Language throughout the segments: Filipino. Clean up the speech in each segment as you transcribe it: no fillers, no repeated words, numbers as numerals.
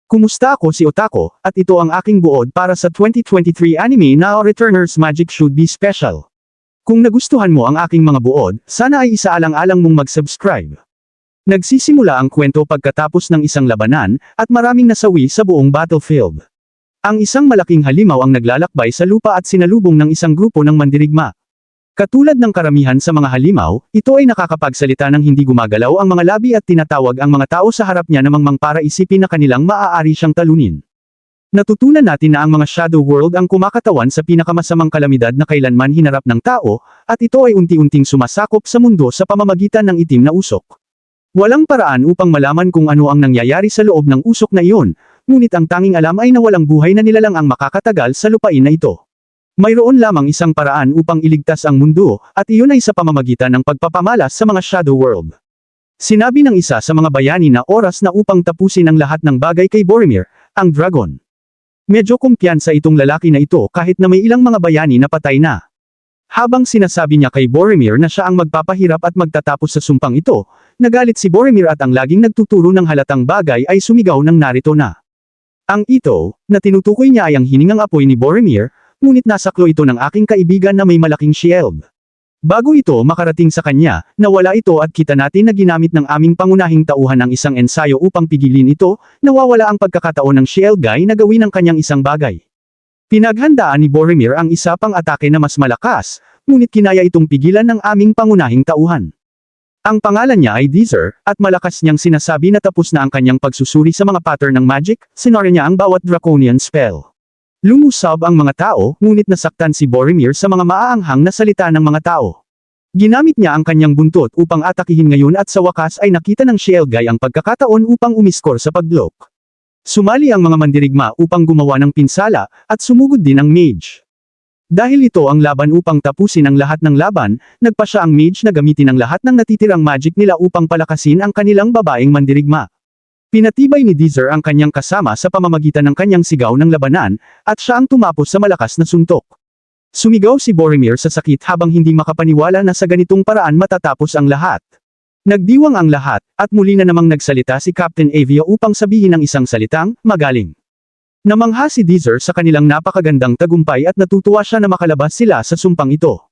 Kumusta, ako si Otako, at ito ang aking buod para sa 2023 anime na Returners Magic Should Be Special. Kung nagustuhan mo ang aking mga buod, sana ay isaalang-alang mong mag-subscribe. Nagsisimula ang kwento pagkatapos ng isang labanan, at maraming nasawi sa buong battlefield. Ang isang malaking halimaw ang naglalakbay sa lupa at sinalubong ng isang grupo ng mandirigma. Katulad ng karamihan sa mga halimaw, ito ay nakakapagsalita ng hindi gumagalaw ang mga labi at tinatawag ang mga tao sa harap niya na mangmang para isipin na kanilang maaari siyang talunin. Natutunan natin na ang mga Shadow World ang kumakatawan sa pinakamasamang kalamidad na kailanman hinarap ng tao, at ito ay unti-unting sumasakop sa mundo sa pamamagitan ng itim na usok. Walang paraan upang malaman kung ano ang nangyayari sa loob ng usok na iyon, ngunit ang tanging alam ay na walang buhay na nilalang ang makakatagal sa lupain na ito. Mayroon lamang isang paraan upang iligtas ang mundo, at iyon ay sa pamamagitan ng pagpapamalas sa mga Shadow World. Sinabi ng isa sa mga bayani na oras na upang tapusin ang lahat ng bagay kay Boromir, ang dragon. Medyo kumpiyansa itong lalaki na ito kahit na may ilang mga bayani na patay na. Habang sinasabi niya kay Boromir na siya ang magpapahirap at magtatapos sa sumpang ito, nagalit si Boromir at ang laging nagtuturo ng halatang bagay ay sumigaw ng narito na. Ang ito, na tinutukoy niya ay ang hiningang apoy ni Boromir, ngunit nasaklo ito ng aking kaibigan na may malaking shield. Bago ito makarating sa kanya, nawala ito at kita natin na ginamit ng aming pangunahing tauhan ang isang ensayo upang pigilin ito, nawawala ang pagkakataon ng shield guy na gawin ang kanyang isang bagay. Pinaghandaan ni Boromir ang isa pang atake na mas malakas, ngunit kinaya itong pigilan ng aming pangunahing tauhan. Ang pangalan niya ay Deezer, at malakas niyang sinasabi na tapos na ang kanyang pagsusuri sa mga pattern ng magic, sinori niya ang bawat draconian spell. Lumusab ang mga tao, ngunit nasaktan si Boromir sa mga maaanghang na salita ng mga tao. Ginamit niya ang kanyang buntot upang atakihin ngayon at sa wakas ay nakita ng shield guy ang pagkakataon upang umiskor sa pag-block. Sumali ang mga mandirigma upang gumawa ng pinsala, at sumugod din ang mage. Dahil ito ang laban upang tapusin ang lahat ng laban, nagpa siya ang mage na gamitin ang lahat ng natitirang magic nila upang palakasin ang kanilang babaeng mandirigma. Pinatibay ni Deezer ang kanyang kasama sa pamamagitan ng kanyang sigaw ng labanan, at siya ang tumapos sa malakas na suntok. Sumigaw si Boromir sa sakit habang hindi makapaniwala na sa ganitong paraan matatapos ang lahat. Nagdiwang ang lahat, at muli na namang nagsalita si Captain Avia upang sabihin ang isang salitang, magaling. Namangha si Deezer sa kanilang napakagandang tagumpay at natutuwa siya na makalabas sila sa sumpang ito.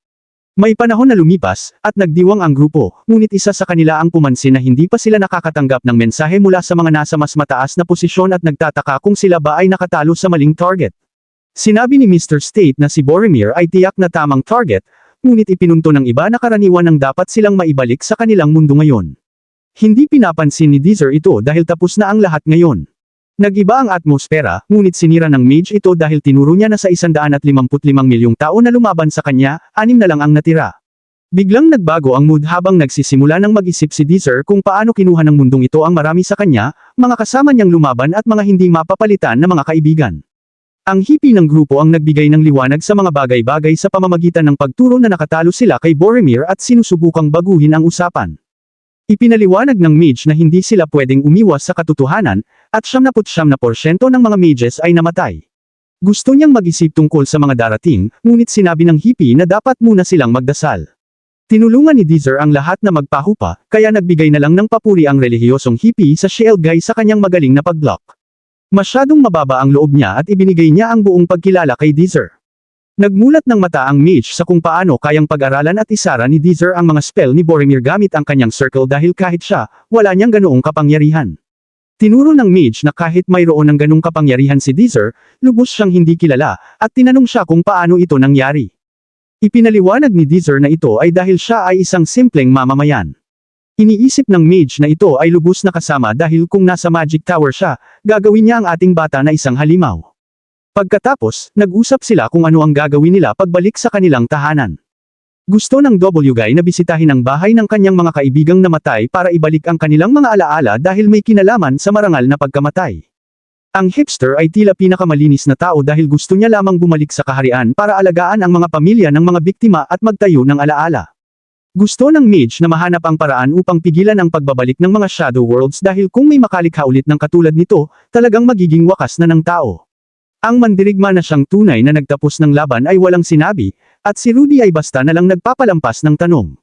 May panahon na lumipas, at nagdiwang ang grupo, ngunit isa sa kanila ang pumansin na hindi pa sila nakakatanggap ng mensahe mula sa mga nasa mas mataas na posisyon at nagtataka kung sila ba ay nakatalo sa maling target. Sinabi ni Mr. State na si Boromir ay tiyak na tamang target, ngunit ipinunto ng iba na karaniwan ang dapat silang maibalik sa kanilang mundo ngayon. Hindi pinapansin ni Deezer ito dahil tapos na ang lahat ngayon. Nag-iba ang atmosfera, ngunit sinira ng mage ito dahil tinuro niya na sa 155 milyong tao na lumaban sa kanya, 6 na lang ang natira. Biglang nagbago ang mood habang nagsisimula ng mag-isip si Deezer kung paano kinuha ng mundong ito ang marami sa kanya, mga kasama niyang lumaban at mga hindi mapapalitan na mga kaibigan. Ang hippie ng grupo ang nagbigay ng liwanag sa mga bagay-bagay sa pamamagitan ng pagturo na nakatalo sila kay Boromir at sinusubukang baguhin ang usapan. Ipinaliwanag ng mage na hindi sila pwedeng umiwas sa katotohanan, at 99% ng mga mages ay namatay. Gusto niyang mag-isip tungkol sa mga darating, ngunit sinabi ng hippie na dapat muna silang magdasal. Tinulungan ni Deezer ang lahat na magpahupa, kaya nagbigay na lang ng papuri ang relihiyosong hippie sa shield guy sa kanyang magaling na pag-block. Masyadong mababa ang loob niya at ibinigay niya ang buong pagkilala kay Deezer. Nagmulat ng mata ang mage sa kung paano kayang pag-aralan at isara ni Deezer ang mga spell ni Boromir gamit ang kanyang circle dahil kahit siya, wala niyang ganoong kapangyarihan. Tinuro ng mage na kahit mayroon ng ganong kapangyarihan si Deezer, lubos siyang hindi kilala, at tinanong siya kung paano ito nangyari. Ipinaliwanag ni Deezer na ito ay dahil siya ay isang simpleng mamamayan. Iniisip ng mage na ito ay lubos na kasama dahil kung nasa Magic Tower siya, gagawin niya ang ating bata na isang halimaw. Pagkatapos, nag-usap sila kung ano ang gagawin nila pagbalik sa kanilang tahanan. Gusto ng W-Guy na bisitahin ang bahay ng kanyang mga kaibigang namatay para ibalik ang kanilang mga alaala dahil may kinalaman sa marangal na pagkamatay. Ang hipster ay tila pinakamalinis na tao dahil gusto niya lamang bumalik sa kaharian para alagaan ang mga pamilya ng mga biktima at magtayo ng alaala. Gusto ng mage na mahanap ang paraan upang pigilan ang pagbabalik ng mga Shadow Worlds dahil kung may makalikha ulit ng katulad nito, talagang magiging wakas na ng tao. Ang mandirigma na siyang tunay na nagtapos ng laban ay walang sinabi, at si Rudy ay basta na lang nagpapalampas ng tanong.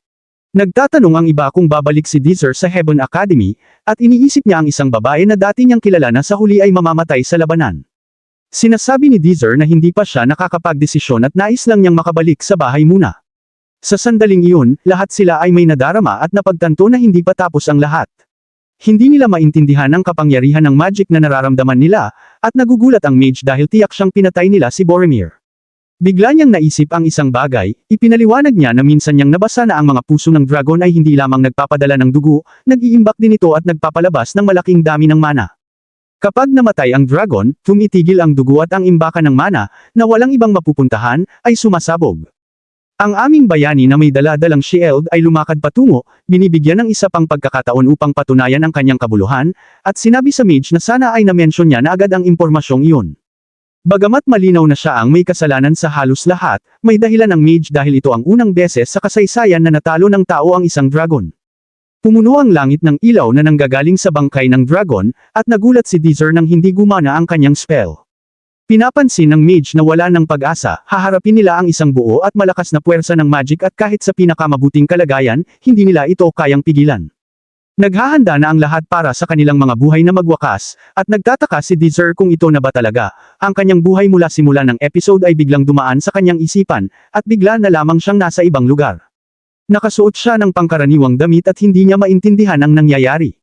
Nagtatanong ang iba kung babalik si Deezer sa Heaven Academy, at iniisip niya ang isang babae na dati niyang kilala na sa huli ay mamamatay sa labanan. Sinasabi ni Deezer na hindi pa siya nakakapagdesisyon at nais lang niyang makabalik sa bahay muna. Sa sandaling iyon, lahat sila ay may nadarama at napagtanto na hindi pa tapos ang lahat. Hindi nila maintindihan ang kapangyarihan ng magic na nararamdaman nila, at nagugulat ang mage dahil tiyak siyang pinatay nila si Boromir. Bigla niyang naisip ang isang bagay, ipinaliwanag niya na minsan niyang nabasa na ang mga puso ng dragon ay hindi lamang nagpapadala ng dugo, nag-iimbak din ito at nagpapalabas ng malaking dami ng mana. Kapag namatay ang dragon, tumitigil ang dugo at ang imbakan ng mana, na walang ibang mapupuntahan, ay sumasabog. Ang aming bayani na may dala-dalang shield ay lumakad patungo, binibigyan ng isa pang pagkakataon upang patunayan ang kanyang kabuluhan, at sinabi sa mage na sana ay na-mention niya na agad ang impormasyong iyon. Bagamat malinaw na siya ang may kasalanan sa halos lahat, may dahilan ang mage dahil ito ang unang beses sa kasaysayan na natalo ng tao ang isang dragon. Pumuno ang langit ng ilaw na nanggagaling sa bangkay ng dragon, at nagulat si Deezer nang hindi gumana ang kanyang spell. Pinapansin ng mage na wala ng pag-asa, haharapin nila ang isang buo at malakas na puwersa ng magic at kahit sa pinakamabuting kalagayan, hindi nila ito kayang pigilan. Naghahanda na ang lahat para sa kanilang mga buhay na magwakas, at nagtataka si Deezer kung ito na ba talaga. Ang kanyang buhay mula simula ng episode ay biglang dumaan sa kanyang isipan, at bigla na lamang siyang nasa ibang lugar. Nakasuot siya ng pangkaraniwang damit at hindi niya maintindihan ang nangyayari.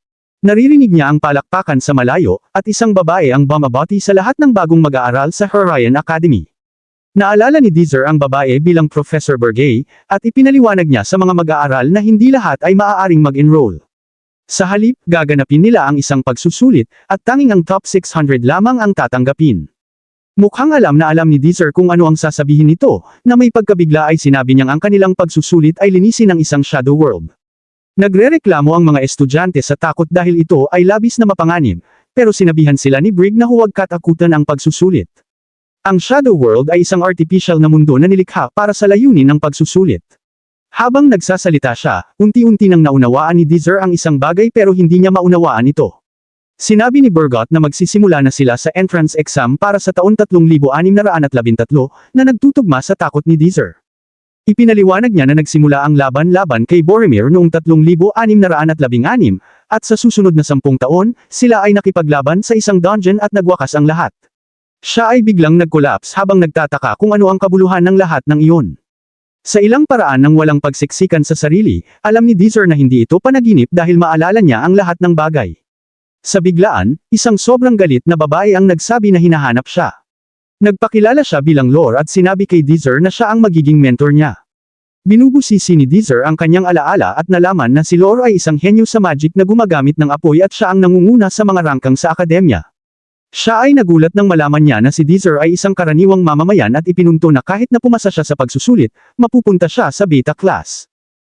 Naririnig niya ang palakpakan sa malayo, at isang babae ang bumabati sa lahat ng bagong mag-aaral sa Horion Academy. Naalala ni Deezer ang babae bilang Professor Bergay, at ipinaliwanag niya sa mga mag-aaral na hindi lahat ay maaaring mag-enroll. Sa halip, gaganapin nila ang isang pagsusulit, at tanging ang top 600 lamang ang tatanggapin. Mukhang alam na alam ni Deezer kung ano ang sasabihin nito, na may pagkabigla ay sinabi niyang ang kanilang pagsusulit ay linisin ng isang shadow world. Nagrereklamo ang mga estudyante sa takot dahil ito ay labis na mapanganib, pero sinabihan sila ni Brig na huwag katakutan ang pagsusulit. Ang shadow world ay isang artificial na mundo na nilikha para sa layunin ng pagsusulit. Habang nagsasalita siya, unti-unti nang naunawaan ni Deezer ang isang bagay pero hindi niya maunawaan ito. Sinabi ni Bergot na magsisimula na sila sa entrance exam para sa taon 3613 na nagtutugma sa takot ni Deezer. Ipinaliwanag niya na nagsimula ang laban-laban kay Boromir noong 3616 at sa susunod na 10 taon, sila ay nakipaglaban sa isang dungeon at nagwakas ang lahat. Siya ay biglang nag-collapse habang nagtataka kung ano ang kabuluhan ng lahat ng iyon. Sa ilang paraan ng walang pagsiksikan sa sarili, alam ni Deezer na hindi ito panaginip dahil maalala niya ang lahat ng bagay. Sa biglaan, isang sobrang galit na babae ang nagsabi na hinahanap siya. Nagpakilala siya bilang Lore at sinabi kay Deezer na siya ang magiging mentor niya. Binubusisi ni Deezer ang kanyang alaala at nalaman na si Lore ay isang henyo sa magic na gumagamit ng apoy at siya ang nangunguna sa mga rangkang sa akademya. Siya ay nagulat nang malaman niya na si Deezer ay isang karaniwang mamamayan at ipinunto na kahit na pumasa siya sa pagsusulit, mapupunta siya sa beta class.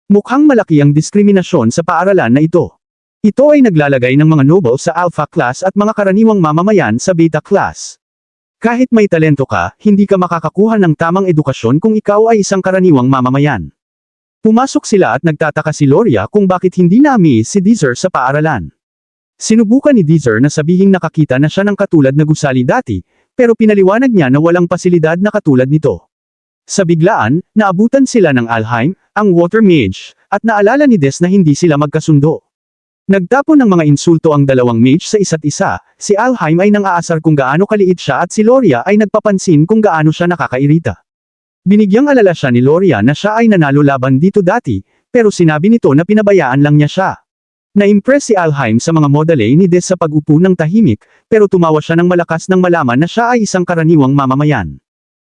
Mukhang malaki ang diskriminasyon sa paaralan na ito. Ito ay naglalagay ng mga noble sa alpha class at mga karaniwang mamamayan sa beta class. Kahit may talento ka, hindi ka makakakuha ng tamang edukasyon kung ikaw ay isang karaniwang mamamayan. Pumasok sila at nagtataka si Loria kung bakit hindi na-amaze si Deezer sa paaralan. Sinubukan ni Deezer na sabihing nakakita na siya ng katulad na gusali dati, pero pinaliwanag niya na walang pasilidad na katulad nito. Sa biglaan, naabutan sila ng Alhaim, ang water mage, at naalala ni Des na hindi sila magkasundo. Nagtapon ng mga insulto ang dalawang mage sa isa't isa, si Alhaim ay nang-aasar kung gaano kaliit siya at si Loria ay nagpapansin kung gaano siya nakakairita. Binigyang alala siya ni Loria na siya ay nanalo laban dito dati, pero sinabi nito na pinabayaan lang niya siya. Na-impress si Alhaim sa mga modale ni Des sa pag-upo ng tahimik, pero tumawa siya ng malakas nang malaman na siya ay isang karaniwang mamamayan.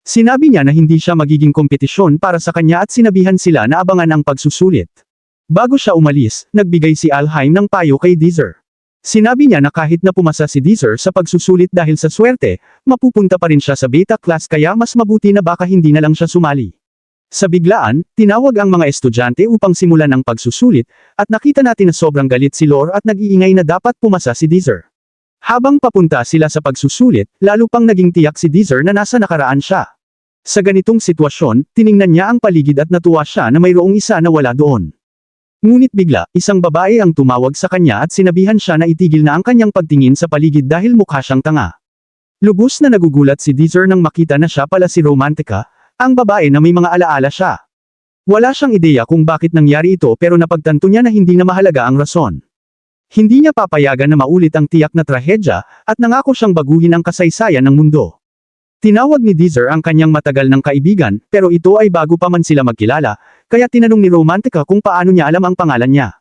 Sinabi niya na hindi siya magiging kompetisyon para sa kanya at sinabihan sila na abangan ang pagsusulit. Bago siya umalis, nagbigay si Alhaim ng payo kay Deezer. Sinabi niya na kahit na pumasa si Deezer sa pagsusulit dahil sa swerte, mapupunta pa rin siya sa beta class kaya mas mabuti na baka hindi na lang siya sumali. Sa biglaan, tinawag ang mga estudyante upang simulan ang pagsusulit, at nakita natin na sobrang galit si Lore at nag-iingay na dapat pumasa si Deezer. Habang papunta sila sa pagsusulit, lalo pang naging tiyak si Deezer na nasa nakaraan siya. Sa ganitong sitwasyon, tiningnan niya ang paligid at natuwa siya na mayroong isa na wala doon. Ngunit bigla, isang babae ang tumawag sa kanya at sinabihan siya na itigil na ang kanyang pagtingin sa paligid dahil mukha siyang tanga. Lubos na nagugulat si Deezer nang makita na siya pala si Romantica, ang babae na may mga alaala siya. Wala siyang ideya kung bakit nangyari ito pero napagtanto niya na hindi na mahalaga ang rason. Hindi niya papayagan na maulit ang tiyak na trahedya, at nangako siyang baguhin ang kasaysayan ng mundo. Tinawag ni Deezer ang kanyang matagal ng kaibigan, pero ito ay bago pa man sila magkilala, kaya tinanong ni Romantica kung paano niya alam ang pangalan niya.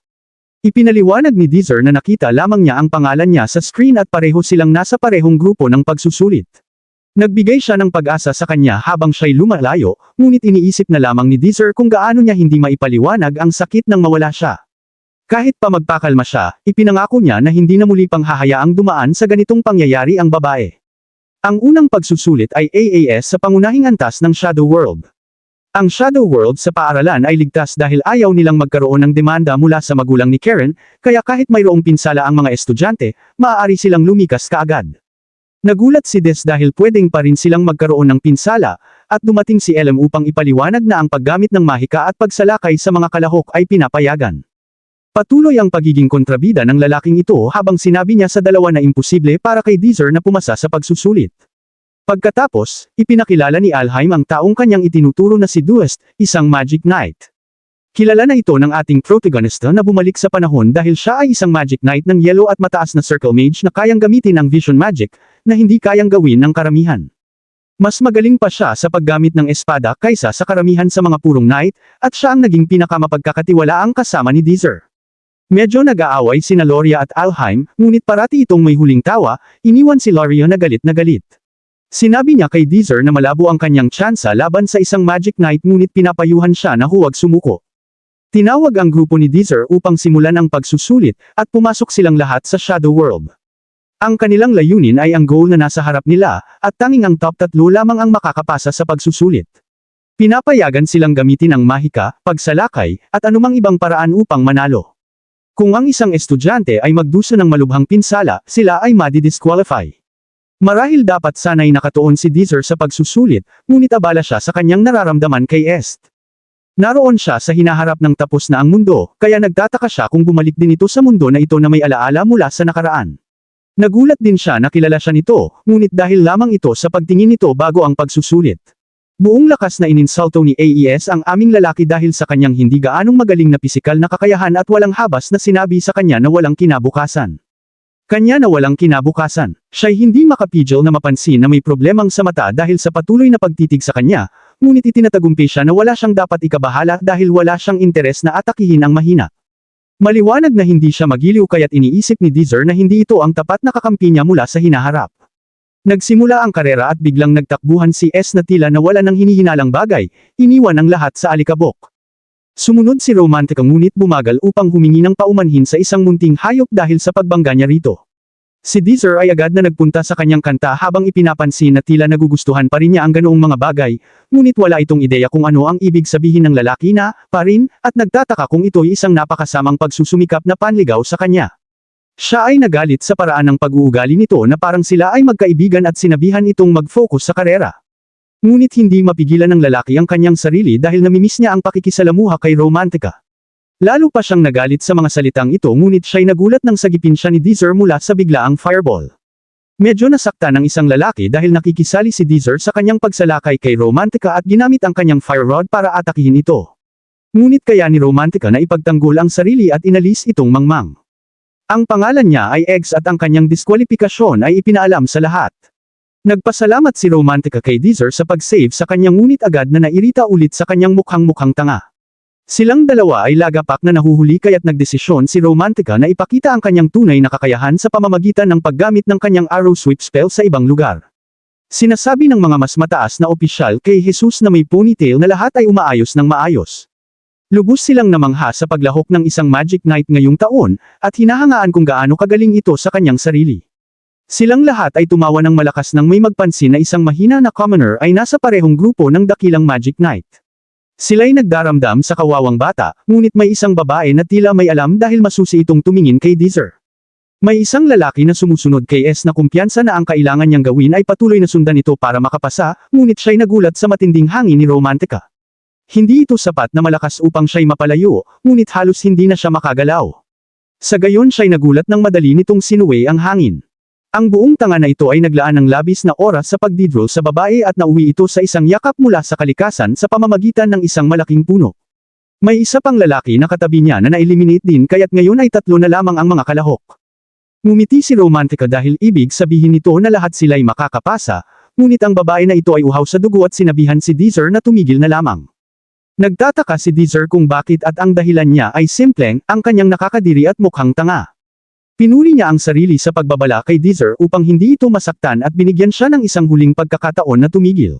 Ipinaliwanag ni Deezer na nakita lamang niya ang pangalan niya sa screen at pareho silang nasa parehong grupo ng pagsusulit. Nagbigay siya ng pag-asa sa kanya habang siya'y lumalayo, ngunit iniisip na lamang ni Deezer kung gaano niya hindi maipaliwanag ang sakit nang mawala siya. Kahit pa magpakalma siya, ipinangako niya na hindi na muli pang hahayaang dumaan sa ganitong pangyayari ang babae. Ang unang pagsusulit ay AAS sa pangunahing antas ng Shadow World. Ang Shadow World sa paaralan ay ligtas dahil ayaw nilang magkaroon ng demanda mula sa magulang ni Karen, kaya kahit mayroong pinsala ang mga estudyante, maaari silang lumikas kaagad. Nagulat si Des dahil pwedeng pa rin silang magkaroon ng pinsala, at dumating si Elm upang ipaliwanag na ang paggamit ng mahika at pagsalakay sa mga kalahok ay pinapayagan. Patuloy ang pagiging kontrabida ng lalaking ito habang sinabi niya sa dalawa na imposible para kay Deezer na pumasa sa pagsusulit. Pagkatapos, ipinakilala ni Alheim ang taong kanyang itinuturo na si Duest, isang Magic Knight. Kilala na ito ng ating protagonista na bumalik sa panahon dahil siya ay isang Magic Knight ng yellow at mataas na Circle Mage na kayang gamitin ang Vision Magic, na hindi kayang gawin ng karamihan. Mas magaling pa siya sa paggamit ng espada kaysa sa karamihan sa mga purong Knight, at siya ang naging pinakamapagkakatiwalaang kasama ni Deezer. Medyo nag-aaway sina Loria at Alheim, ngunit parati itong may huling tawa, iniwan si Loria na galit na galit. Sinabi niya kay Deezer na malabo ang kanyang tsansa laban sa isang Magic Knight ngunit pinapayuhan siya na huwag sumuko. Tinawag ang grupo ni Deezer upang simulan ang pagsusulit, at pumasok silang lahat sa Shadow World. Ang kanilang layunin ay ang goal na nasa harap nila, at tanging ang top 3 lamang ang makakapasa sa pagsusulit. Pinapayagan silang gamitin ang mahika, pagsalakay, at anumang ibang paraan upang manalo. Kung ang isang estudyante ay magdusa ng malubhang pinsala, sila ay madi-disqualify. Marahil dapat sana'y nakatuon si Deezer sa pagsusulit, ngunit abala siya sa kanyang nararamdaman kay Est. Naroon siya sa hinaharap ng tapos na ang mundo, kaya nagtataka siya kung bumalik din ito sa mundo na ito na may alaala mula sa nakaraan. Nagulat din siya na kilala siya nito, ngunit dahil lamang ito sa pagtingin nito bago ang pagsusulit. Buong lakas na ininsulto ni AES ang aming lalaki dahil sa kanyang hindi gaanong magaling na pisikal na kakayahan at walang habas na sinabi sa kanya na walang kinabukasan. Kanya na walang kinabukasan. Siya'y hindi makapigil na mapansin na may problemang sa mata dahil sa patuloy na pagtitig sa kanya, ngunit itinatagumpay siya na wala siyang dapat ikabahala dahil wala siyang interes na atakihin ang mahina. Maliwanag na hindi siya magiliw kaya't iniisip ni Deezer na hindi ito ang tapat na kakampi niya mula sa hinaharap. Nagsimula ang karera at biglang nagtakbuhan si S na tila na wala ng hinihinalang bagay, iniwan ang lahat sa alikabok. Sumunod si Romantica ngunit bumagal upang humingi ng paumanhin sa isang munting hayop dahil sa pagbangga niya rito. Si Deezer ay agad na nagpunta sa kanyang kanta habang ipinapansin na tila nagugustuhan pa rin niya ang ganoong mga bagay, ngunit wala itong ideya kung ano ang ibig sabihin ng lalaki na, pa rin, at nagtataka kung ito'y isang napakasamang pagsusumikap na panligaw sa kanya. Siya ay nagalit sa paraan ng pag-uugali nito na parang sila ay magkaibigan at sinabihan itong mag-focus sa karera. Ngunit hindi mapigilan ng lalaki ang kanyang sarili dahil namimiss niya ang pakikisalamuha kay Romantica. Lalo pa siyang nagalit sa mga salitang ito ngunit siya'y nagulat nang sagipin siya ni Deezer mula sa biglaang fireball. Medyo nasakta ng isang lalaki dahil nakikisali si Deezer sa kanyang pagsalakay kay Romantica at ginamit ang kanyang fire rod para atakihin ito. Ngunit kaya ni Romantica na ipagtanggol ang sarili at inalis itong mangmang. Ang pangalan niya ay Eggs at ang kanyang diskwalipikasyon ay ipinaalam sa lahat. Nagpasalamat si Romantica kay Deezer sa pag-save sa kanyang ngunit agad na nairita ulit sa kanyang mukhang tanga. Silang dalawa ay lagapak na nahuhuli kaya't nagdesisyon si Romantica na ipakita ang kanyang tunay na kakayahan sa pamamagitan ng paggamit ng kanyang arrow sweep spell sa ibang lugar. Sinasabi ng mga mas mataas na opisyal kay Jesus na may ponytail na lahat ay umaayos ng maayos. Lubos silang namangha sa paglahok ng isang Magic Knight ngayong taon, at hinahangaan kung gaano kagaling ito sa kanyang sarili. Silang lahat ay tumawa ng malakas nang may magpansin na isang mahina na commoner ay nasa parehong grupo ng dakilang Magic Knight. Sila'y nagdaramdam sa kawawang bata, ngunit may isang babae na tila may alam dahil masusi itong tumingin kay Deezer. May isang lalaki na sumusunod kay S na kumpiyansa na ang kailangan niyang gawin ay patuloy na sundan ito para makapasa, ngunit siya'y nagulat sa matinding hangin ni Romantica. Hindi ito sapat na malakas upang siya'y mapalayo, ngunit halos hindi na siya makagalaw. Sa gayon siya'y nagulat ng madali nitong sinuway ang hangin. Ang buong tanga na ito ay naglaan ng labis na oras sa pagdidrol sa babae at nauwi ito sa isang yakap mula sa kalikasan sa pamamagitan ng isang malaking puno. May isa pang lalaki na katabi niya na na-eliminate din kaya't ngayon ay 3 na lamang ang mga kalahok. Ngumiti si Romantica dahil ibig sabihin nito na lahat sila'y makakapasa, ngunit ang babae na ito ay uhaw sa dugo at sinabihan si Deezer na tumigil na lamang. Nagtataka si Deezer kung bakit at ang dahilan niya ay simpleng, ang kanyang nakakadiri at mukhang tanga. Pinuri niya ang sarili sa pagbabala kay Deezer upang hindi ito masaktan at binigyan siya ng isang huling pagkakataon na tumigil.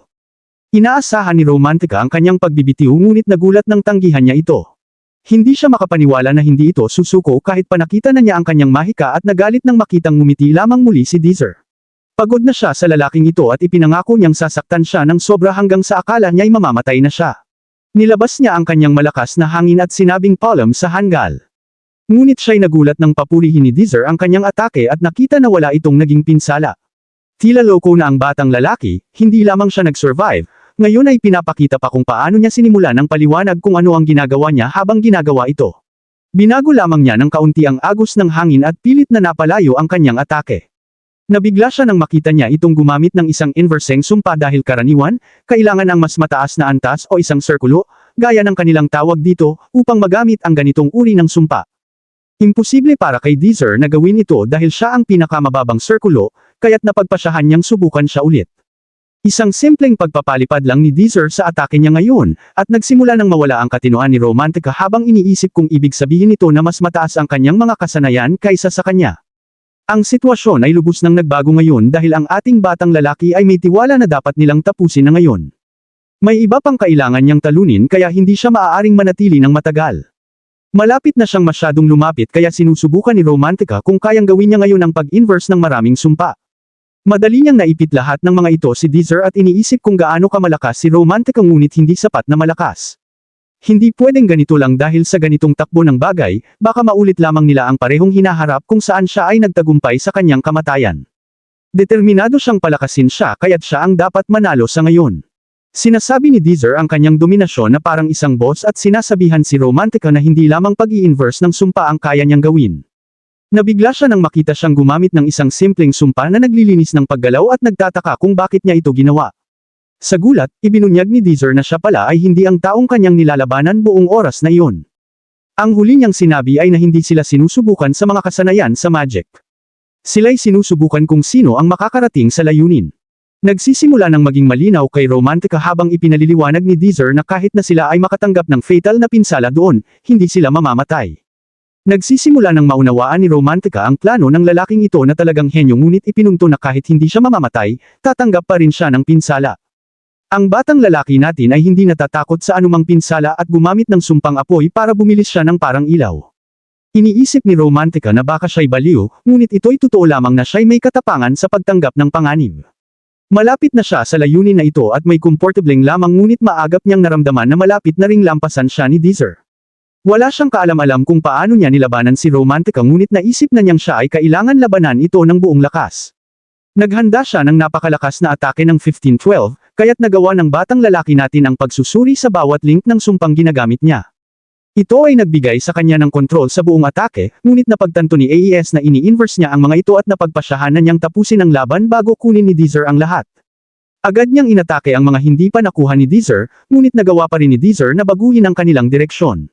Inaasahan ni Romantica ang kanyang pagbibitiw ngunit nagulat ng tanggihan niya ito. Hindi siya makapaniwala na hindi ito susuko kahit panakita na niya ang kanyang mahika at nagalit nang makitang ngumiti lamang muli si Deezer. Pagod na siya sa lalaking ito at ipinangako niyang sasaktan siya ng sobra hanggang sa akala niya'y mamamatay na siya. Nilabas niya ang kanyang malakas na hangin at sinabing palm sa hanggal. Ngunit siya'y nagulat nang papurihin ni Deezer ang kanyang atake at nakita na wala itong naging pinsala. Tila loko na ang batang lalaki, hindi lamang siya nag-survive, ngayon ay pinapakita pa kung paano niya sinimula ng paliwanag kung ano ang ginagawa niya habang ginagawa ito. Binago lamang niya ng kaunti ang agos ng hangin at pilit na napalayo ang kanyang atake. Nabigla siya nang makita niya itong gumamit ng isang inverseng sumpa dahil karaniwan, kailangan ang mas mataas na antas o isang sirkulo, gaya ng kanilang tawag dito, upang magamit ang ganitong uri ng sumpa. Imposible para kay Deezer na gawin ito dahil siya ang pinakamababang sirkulo, kaya't napagpasyahan niyang subukan siya ulit. Isang simpleng pagpapalipad lang ni Deezer sa atake niya ngayon, at nagsimula nang mawala ang katinoan ni Romantica habang iniisip kung ibig sabihin nito na mas mataas ang kanyang mga kasanayan kaysa sa kanya. Ang sitwasyon ay lubos nang nagbago ngayon dahil ang ating batang lalaki ay may tiwala na dapat nilang tapusin na ngayon. May iba pang kailangan niyang talunin kaya hindi siya maaaring manatili ng matagal. Malapit na siyang masyadong lumapit kaya sinusubukan ni Romantica kung kayang gawin niya ngayon ang pag-inverse ng maraming sumpa. Madali niyang naipit lahat ng mga ito si Deezer at iniisip kung gaano kamalakas si Romantica ngunit hindi sapat na malakas. Hindi pwedeng ganito lang dahil sa ganitong takbo ng bagay, baka maulit lamang nila ang parehong hinaharap kung saan siya ay nagtagumpay sa kanyang kamatayan. Determinado siyang palakasin siya kaya't siya ang dapat manalo sa ngayon. Sinasabi ni Deezer ang kanyang dominasyon na parang isang boss at sinasabihan si Romantica na hindi lamang pag-i-inverse ng sumpa ang kaya niyang gawin. Nabigla siya nang makita siyang gumamit ng isang simpleng sumpa na naglilinis ng paggalaw at nagtataka kung bakit niya ito ginawa. Sa gulat, ibinunyag ni Deezer na siya pala ay hindi ang taong kanyang nilalabanan buong oras na iyon. Ang huli niyang sinabi ay na hindi sila sinusubukan sa mga kasanayan sa Magic. Sila'y sinusubukan kung sino ang makakarating sa layunin. Nagsisimula ng maging malinaw kay Romantica habang ipinaliliwanag ni Deezer na kahit na sila ay makatanggap ng fatal na pinsala doon, hindi sila mamamatay. Nagsisimula ng maunawaan ni Romantica ang plano ng lalaking ito na talagang henyo ngunit ipinunto na kahit hindi siya mamamatay, tatanggap pa rin siya ng pinsala. Ang batang lalaki natin ay hindi natatakot sa anumang pinsala at gumamit ng sumpang apoy para bumilis siya ng parang ilaw. Iniisip ni Romantica na baka siya'y baliw, ngunit ito'y totoo lamang na siya'y may katapangan sa pagtanggap ng panganib. Malapit na siya sa layunin na ito at may komportableng lamang ngunit maagap niyang naramdaman na malapit na ring lampasan siya ni Deezer. Wala siyang kaalam-alam kung paano niya nilabanan si Romantica ngunit naisip na niyang siya ay kailangan labanan ito ng buong lakas. Naghanda siya ng napakalakas na atake ng 15-12, kaya't nagawa ng batang lalaki natin ang pagsusuri sa bawat link ng sumpang ginagamit niya. Ito ay nagbigay sa kanya ng kontrol sa buong atake, ngunit napagtanto ni AES na ini-inverse niya ang mga ito at napagpasyahan na niyang tapusin ang laban bago kunin ni Deezer ang lahat. Agad niyang inatake ang mga hindi pa nakuha ni Deezer, ngunit nagawa pa rin ni Deezer na baguhin ang kanilang direksyon.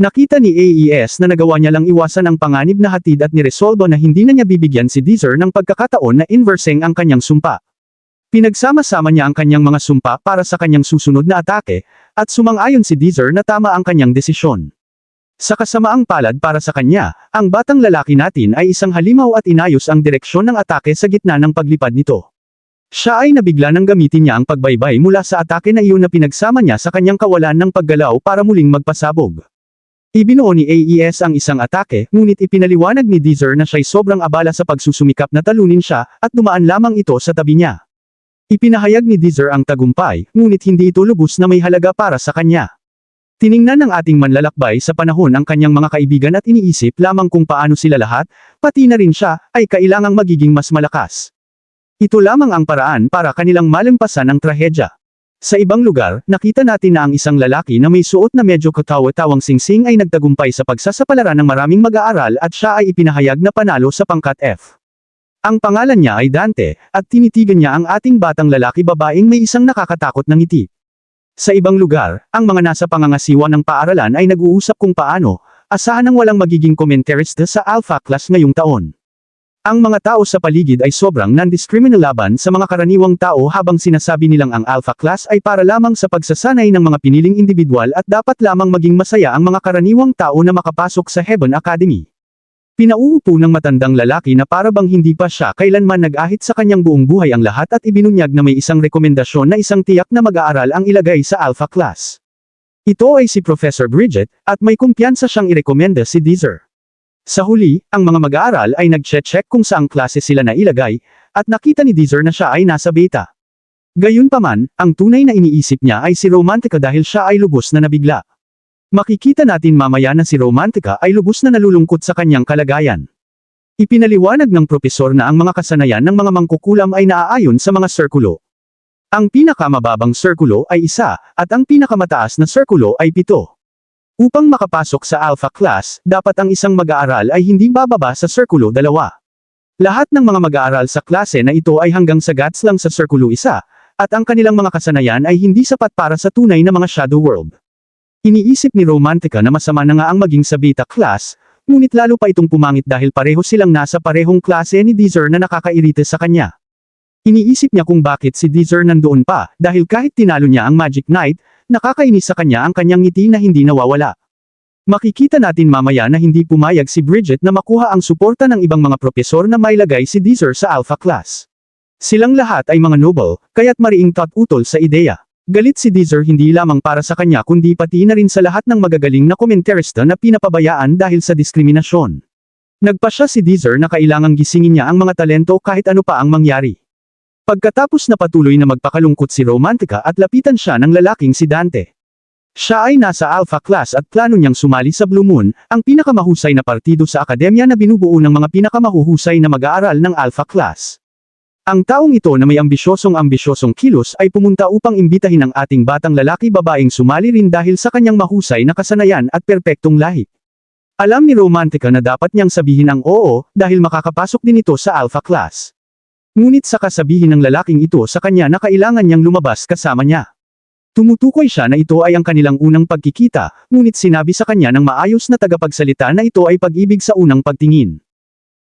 Nakita ni AES na nagawa niya lang iwasan ang panganib na hatid at niresolbo na hindi na niya bibigyan si Deezer ng pagkakataon na inversing ang kanyang sumpa. Pinagsama-sama niya ang kanyang mga sumpa para sa kanyang susunod na atake, at sumang-ayon si Deezer na tama ang kanyang desisyon. Sa kasamaang palad para sa kanya, ang batang lalaki natin ay isang halimaw at inayos ang direksyon ng atake sa gitna ng paglipad nito. Siya ay nabigla nang gamitin niya ang pagbaybay mula sa atake na iyon na pinagsama niya sa kanyang kawalan ng paggalaw para muling magpasabog. Ibinuo ni AES ang isang atake, ngunit ipinaliwanag ni Deezer na siya'y sobrang abala sa pagsusumikap na talunin siya, at dumaan lamang ito sa tabi niya. Ipinahayag ni Deezer ang tagumpay, ngunit hindi ito lubos na may halaga para sa kanya. Tiningnan ng ating manlalakbay sa panahon ang kanyang mga kaibigan at iniisip lamang kung paano sila lahat, pati na rin siya, ay kailangang magiging mas malakas. Ito lamang ang paraan para kanilang malampasan ang trahedya. Sa ibang lugar, nakita natin na ang isang lalaki na may suot na medyo katawa-tawang singsing ay nagtagumpay sa pagsasapalaran ng maraming mag-aaral at siya ay ipinahayag na panalo sa pangkat F. Ang pangalan niya ay Dante, at tinitigan niya ang ating batang lalaki babaeng may isang nakakatakot na ngiti. Sa ibang lugar, ang mga nasa pangangasiwa ng paaralan ay nag-uusap kung paano, asahan ng walang magiging komentarista sa Alpha Class ngayong taon. Ang mga tao sa paligid ay sobrang non-discriminal laban sa mga karaniwang tao habang sinasabi nilang ang Alpha Class ay para lamang sa pagsasanay ng mga piniling individual at dapat lamang maging masaya ang mga karaniwang tao na makapasok sa Heaven Academy. Pinauupo ng matandang lalaki na para bang hindi pa siya kailanman nag-ahit sa kanyang buong buhay ang lahat at ibinunyag na may isang rekomendasyon na isang tiyak na mag-aaral ang ilagay sa Alpha Class. Ito ay si Professor Bridget, at may kumpiyansa siyang irekomenda si Deezer. Sa huli, ang mga mag-aaral ay nag-check kung saang klase sila na ilagay, at nakita ni Deezer na siya ay nasa beta. Gayunpaman, ang tunay na iniisip niya ay si Romantica dahil siya ay lubos na nabigla. Makikita natin mamaya na si Romantica ay lubos na nalulungkot sa kanyang kalagayan. Ipinaliwanag ng propesor na ang mga kasanayan ng mga mangkukulam ay naaayon sa mga sirkulo. Ang pinakamababang sirkulo ay 1, at ang pinakamataas na sirkulo ay 7. Upang makapasok sa Alpha Class, dapat ang isang mag-aaral ay hindi bababa sa sirkulo 2. Lahat ng mga mag-aaral sa klase na ito ay hanggang sa GATS lang sa sirkulo 1, at ang kanilang mga kasanayan ay hindi sapat para sa tunay na mga shadow world. Iniisip ni Romantica na masama na nga ang maging sa beta class, ngunit lalo pa itong pumangit dahil pareho silang nasa parehong klase ni Deezer na nakakairita sa kanya. Iniisip niya kung bakit si Deezer nandoon pa, dahil kahit tinalo niya ang Magic Knight, nakakainis sa kanya ang kanyang ngiti na hindi nawawala. Makikita natin mamaya na hindi pumayag si Bridget na makuha ang suporta ng ibang mga propesor na mailagay si Deezer sa Alpha Class. Silang lahat ay mga noble, kaya't mariing utol sa ideya. Galit si Deezer hindi lamang para sa kanya kundi pati na rin sa lahat ng magagaling na komentarista na pinapabayaan dahil sa diskriminasyon. Nagpasya si Deezer na kailangang gisingin niya ang mga talento kahit ano pa ang mangyari. Pagkatapos na patuloy na magpakalungkot si Romantica at lapitan siya ng lalaking si Dante. Siya ay nasa Alpha Class at plano niyang sumali sa Blue Moon, ang pinakamahusay na partido sa akademya na binubuo ng mga pinakamahuhusay na mag-aaral ng Alpha Class. Ang taong ito na may ambisyosong kilos ay pumunta upang imbitahin ang ating batang lalaki-babaeng sumali rin dahil sa kanyang mahusay na kasanayan at perpektong lahi. Alam ni Romantica na dapat niyang sabihin ang oo, dahil makakapasok din ito sa Alpha Class. Ngunit saka sabihin ng lalaking ito sa kanya na kailangan niyang lumabas kasama niya. Tumutukoy siya na ito ay ang kanilang unang pagkikita, ngunit sinabi sa kanya ng maayos na tagapagsalita na ito ay pag-ibig sa unang pagtingin.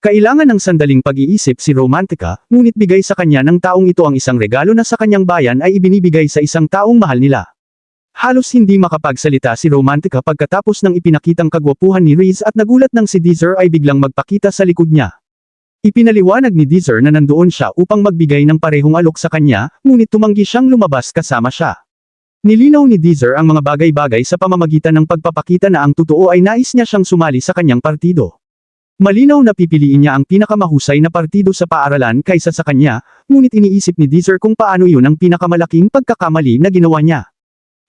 Kailangan ng sandaling pag-iisip si Romantica, ngunit bigay sa kanya ng taong ito ang isang regalo na sa kanyang bayan ay ibinibigay sa isang taong mahal nila. Halos hindi makapagsalita si Romantica pagkatapos ng ipinakitang kagwapuhan ni Reese at nagulat nang si Deezer ay biglang magpakita sa likod niya. Ipinaliwanag ni Deezer na nandoon siya upang magbigay ng parehong alok sa kanya, ngunit tumanggi siyang lumabas kasama siya. Nilinaw ni Deezer ang mga bagay-bagay sa pamamagitan ng pagpapakita na ang totoo ay nais niya siyang sumali sa kanyang partido. Malinaw na pipiliin niya ang pinakamahusay na partido sa paaralan kaysa sa kanya, ngunit iniisip ni Deezer kung paano yun ang pinakamalaking pagkakamali na ginawa niya.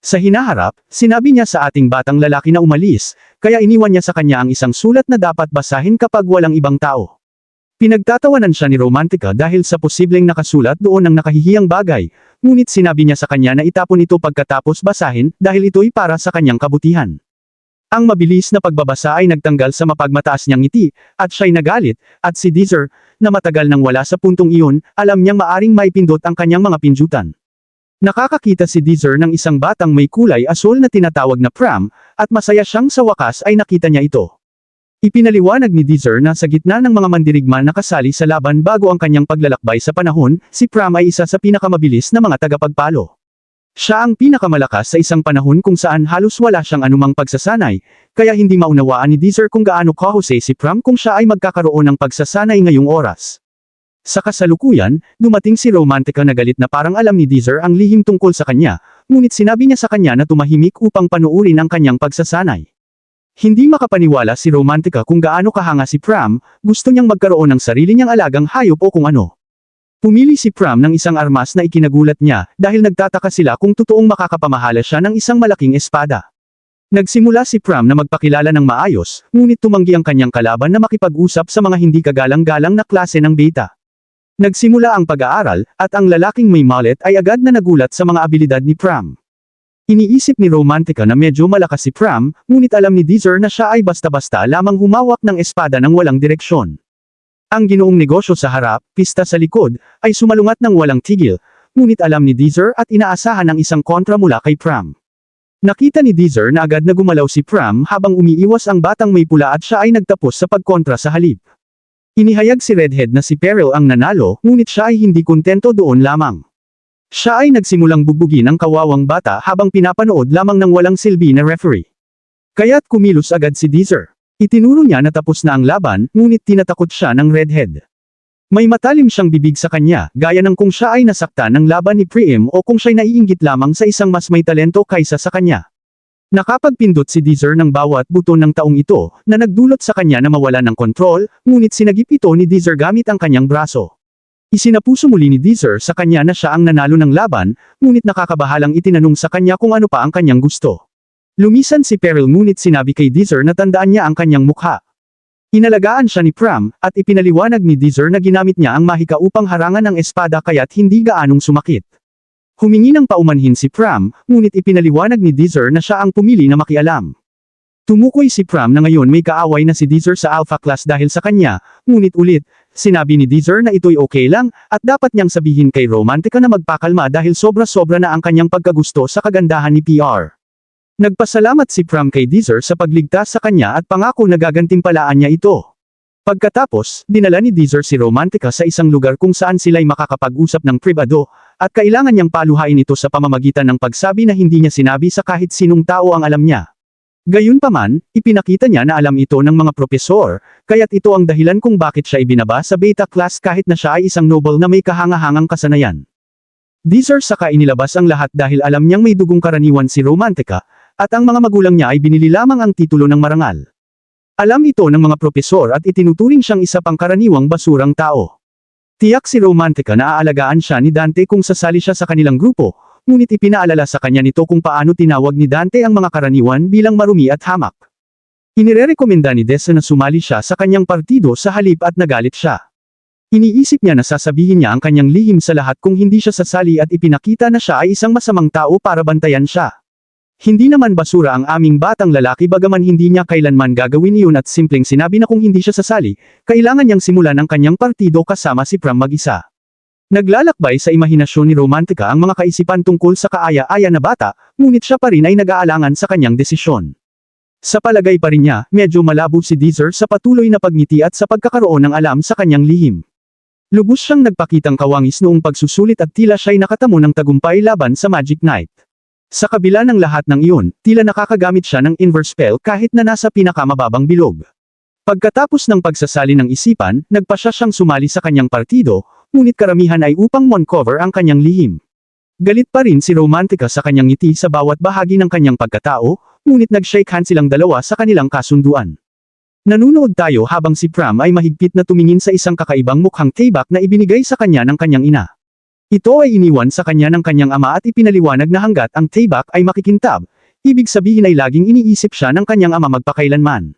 Sa hinaharap, sinabi niya sa ating batang lalaki na umalis, kaya iniwan niya sa kanya ang isang sulat na dapat basahin kapag walang ibang tao. Pinagtatawanan siya ni Romantica dahil sa posibleng nakasulat doon ang nakahihiyang bagay, ngunit sinabi niya sa kanya na itapon ito pagkatapos basahin dahil ito'y para sa kanyang kabutihan. Ang mabilis na pagbabasa ay nagtanggal sa mapagmataas niyang ngiti, at siya'y nagalit, at si Deezer, na matagal nang wala sa puntong iyon, alam niyang maaring maipindot ang kanyang mga pindutan. Nakakakita si Deezer ng isang batang may kulay asul na tinatawag na pram, at masaya siyang sa wakas ay nakita niya ito. Ipinaliwanag ni Deezer na sa gitna ng mga mandirigma na kasali sa laban bago ang kanyang paglalakbay sa panahon, si Pram ay isa sa pinakamabilis na mga tagapagpalo. Siya ang pinakamalakas sa isang panahon kung saan halos wala siyang anumang pagsasanay, kaya hindi maunawaan ni Deezer kung gaano kahusay si Pram kung siya ay magkakaroon ng pagsasanay ngayong oras. Sa kasalukuyan, dumating si Romantica na galit na parang alam ni Deezer ang lihim tungkol sa kanya, ngunit sinabi niya sa kanya na tumahimik upang panuurin ang kanyang pagsasanay. Hindi makapaniwala si Romantica kung gaano kahanga si Pram, gusto niyang magkaroon ng sarili niyang alagang hayop o kung ano. Pumili si Pram ng isang armas na ikinagulat niya, dahil nagtataka sila kung totoong makakapamahala siya ng isang malaking espada. Nagsimula si Pram na magpakilala ng maayos, ngunit tumanggi ang kanyang kalaban na makipag-usap sa mga hindi kagalang-galang na klase ng beta. Nagsimula ang pag-aaral, at ang lalaking may mallet ay agad na nagulat sa mga abilidad ni Pram. Iniisip ni Romantica na medyo malakas si Pram, ngunit alam ni Deezer na siya ay basta-basta lamang humawak ng espada ng walang direksyon. Ang ginoong negosyo sa harap, pista sa likod, ay sumalungat ng walang tigil, ngunit alam ni Deezer at inaasahan ang isang kontra mula kay Pram. Nakita ni Deezer na agad na gumalaw si Pram habang umiiwas ang batang may pula at siya ay nagtapos sa pagkontra sa halip. Inihayag si Redhead na si Peril ang nanalo, ngunit siya ay hindi kontento doon lamang. Siya ay nagsimulang bugbugin ang kawawang bata habang pinapanood lamang ng walang silbi na referee. Kaya't kumilos agad si Deezer. Itinuro niya na tapos na ang laban, ngunit tinatakot siya ng Redhead. May matalim siyang bibig sa kanya, gaya ng kung siya ay nasaktan ng laban ni Priam o kung siya'y naiinggit lamang sa isang mas may talento kaysa sa kanya. Nakapagpindot si Deezer ng bawat buton ng taong ito, na nagdulot sa kanya na mawala ng kontrol, ngunit sinagip ito ni Deezer gamit ang kanyang braso. Isinapuso muli ni Deezer sa kanya na siya ang nanalo ng laban, ngunit nakakabahalang itinanong sa kanya kung ano pa ang kanyang gusto. Lumisan si Peril ngunit sinabi kay Deezer na tandaan niya ang kanyang mukha. Inalagaan siya ni Pram, at ipinaliwanag ni Deezer na ginamit niya ang mahika upang harangan ang espada kaya't hindi gaanong sumakit. Humingi ng paumanhin si Pram, ngunit ipinaliwanag ni Deezer na siya ang pumili na makialam. Tumukoy si Pram na ngayon may kaaway na si Deezer sa Alpha Class dahil sa kanya, ngunit ulit, sinabi ni Deezer na ito'y okay lang, at dapat niyang sabihin kay Romantika na magpakalma dahil sobra-sobra na ang kanyang pagkagusto sa kagandahan ni PR. Nagpasalamat si Pram kay Deezer sa pagligtas sa kanya at pangako na gagantimpalaan niya ito. Pagkatapos, dinala ni Deezer si Romantika sa isang lugar kung saan sila'y makakapag-usap ng pribado, at kailangan niyang paluhain ito sa pamamagitan ng pagsabi na hindi niya sinabi sa kahit sinong tao ang alam niya. Gayunpaman, ipinakita niya na alam ito ng mga propesor, kaya't ito ang dahilan kung bakit siya ibinaba sa beta class kahit na siya ay isang noble na may kahangahangang kasanayan. Deezer saka inilabas ang lahat dahil alam niyang may dugong karaniwan si Romantika, at ang mga magulang niya ay binili lamang ang titulo ng marangal. Alam ito ng mga propesor at itinuturing siyang isa pang karaniwang basurang tao. Tiyak si Romantika na aalagaan siya ni Dante kung sasali siya sa kanilang grupo, ngunit ipinaalala sa kanya nito kung paano tinawag ni Dante ang mga karaniwan bilang marumi at hamak. Inirekomenda ni Dessa na sumali siya sa kanyang partido sa halip at nagalit siya. Iniisip niya na sasabihin niya ang kanyang lihim sa lahat kung hindi siya sasali at ipinakita na siya ay isang masamang tao para bantayan siya. Hindi naman basura ang aming batang lalaki bagaman hindi niya kailanman gagawin iyon at simpleng sinabi na kung hindi siya sasali, kailangan niyang simulan ang kanyang partido kasama si Pram mag-isa. Naglalakbay sa imahinasyon ni Romantika ang mga kaisipan tungkol sa kaaya-aya na bata, ngunit siya pa rin ay nag-aalangan sa kanyang desisyon. Sa palagay pa rin niya, medyo malabo si Deezer sa patuloy na pagngiti at sa pagkakaroon ng alam sa kanyang lihim. Lubos siyang nagpakitang kawangis noong pagsusulit at tila siya'y nakatamo ng tagumpay laban sa Magic Knight. Sa kabila ng lahat ng iyon, tila nakakagamit siya ng inverse spell kahit na nasa pinakamababang bilog. Pagkatapos ng pagsasali ng isipan, nagpasya siyang sumali sa kanyang partido, ngunit karamihan ay upang uncover ang kanyang lihim. Galit pa rin si Romantika sa kanyang ngiti sa bawat bahagi ng kanyang pagkatao, ngunit nag-shake hand silang dalawa sa kanilang kasunduan. Nanunood tayo habang si Pram ay mahigpit na tumingin sa isang kakaibang mukhang tayback na ibinigay sa kanya ng kanyang ina. Ito ay iniwan sa kanya ng kanyang ama at ipinaliwanag na hanggat ang tayback ay makikintab, ibig sabihin ay laging iniisip siya ng kanyang ama magpakailanman.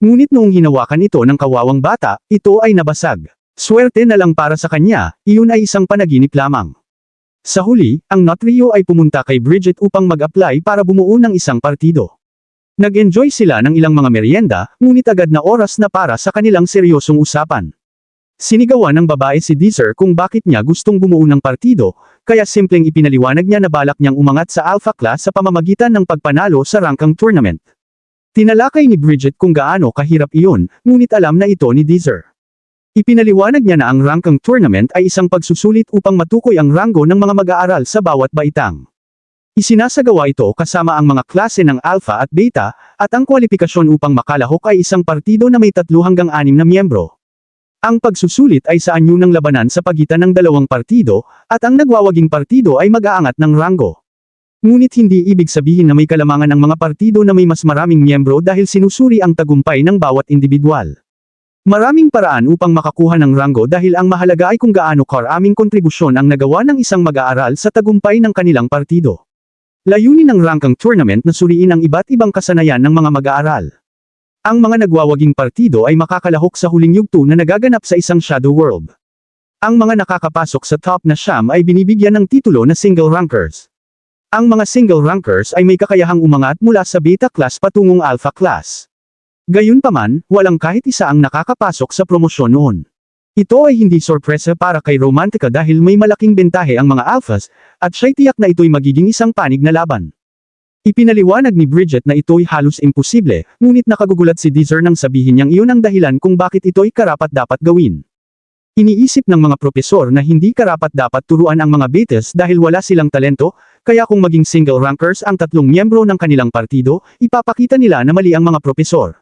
Ngunit noong hinawakan ito ng kawawang bata, ito ay nabasag. Swerte na lang para sa kanya, iyon ay isang panaginip lamang. Sa huli, ang Notrio ay pumunta kay Bridget upang mag-apply para bumuo ng isang partido. Nag-enjoy sila ng ilang mga merienda, ngunit agad na oras na para sa kanilang seryosong usapan. Sinigawan ng babae si Deezer kung bakit niya gustong bumuo ng partido, kaya simpleng ipinaliwanag niya na balak niyang umangat sa Alpha Class sa pamamagitan ng pagpanalo sa rangkang tournament. Tinalakay ni Bridget kung gaano kahirap iyon, ngunit alam na ito ni Deezer. Ipinaliwanag niya na ang rangkang tournament ay isang pagsusulit upang matukoy ang ranggo ng mga mag-aaral sa bawat baitang. Isinasagawa ito kasama ang mga klase ng Alpha at Beta, at ang kwalifikasyon upang makalahok ay isang partido na may 3 hanggang 6 na miyembro. Ang pagsusulit ay sa anyo ng labanan sa pagitan ng dalawang partido, at ang nagwawaging partido ay mag-aangat ng ranggo. Ngunit hindi ibig sabihin na may kalamangan ang mga partido na may mas maraming miyembro dahil sinusuri ang tagumpay ng bawat individual. Maraming paraan upang makakuha ng ranggo dahil ang mahalaga ay kung gaano karaming kontribusyon ang nagawa ng isang mag-aaral sa tagumpay ng kanilang partido. Layunin ng rangkang tournament na suriin ang iba't ibang kasanayan ng mga mag-aaral. Ang mga nagwawaging partido ay makakalahok sa huling yugto na nagaganap sa isang shadow world. Ang mga nakakapasok sa top na siyam ay binibigyan ng titulo na single rankers. Ang mga single rankers ay may kakayahang umangat mula sa beta class patungong alpha class. Gayunpaman, walang kahit isa ang nakakapasok sa promosyon noon. Ito ay hindi sorpresa para kay Romantica dahil may malaking bentahe ang mga alphas, at siya'y tiyak na ito'y magiging isang panig na laban. Ipinaliwanag ni Bridget na ito'y halos imposible, ngunit nakagugulat si Deezer nang sabihin niyang iyon ang dahilan kung bakit ito'y karapat-dapat gawin. Iniisip ng mga propesor na hindi karapat-dapat turuan ang mga betas dahil wala silang talento, kaya kung maging single rankers ang tatlong miyembro ng kanilang partido, ipapakita nila na mali ang mga propesor.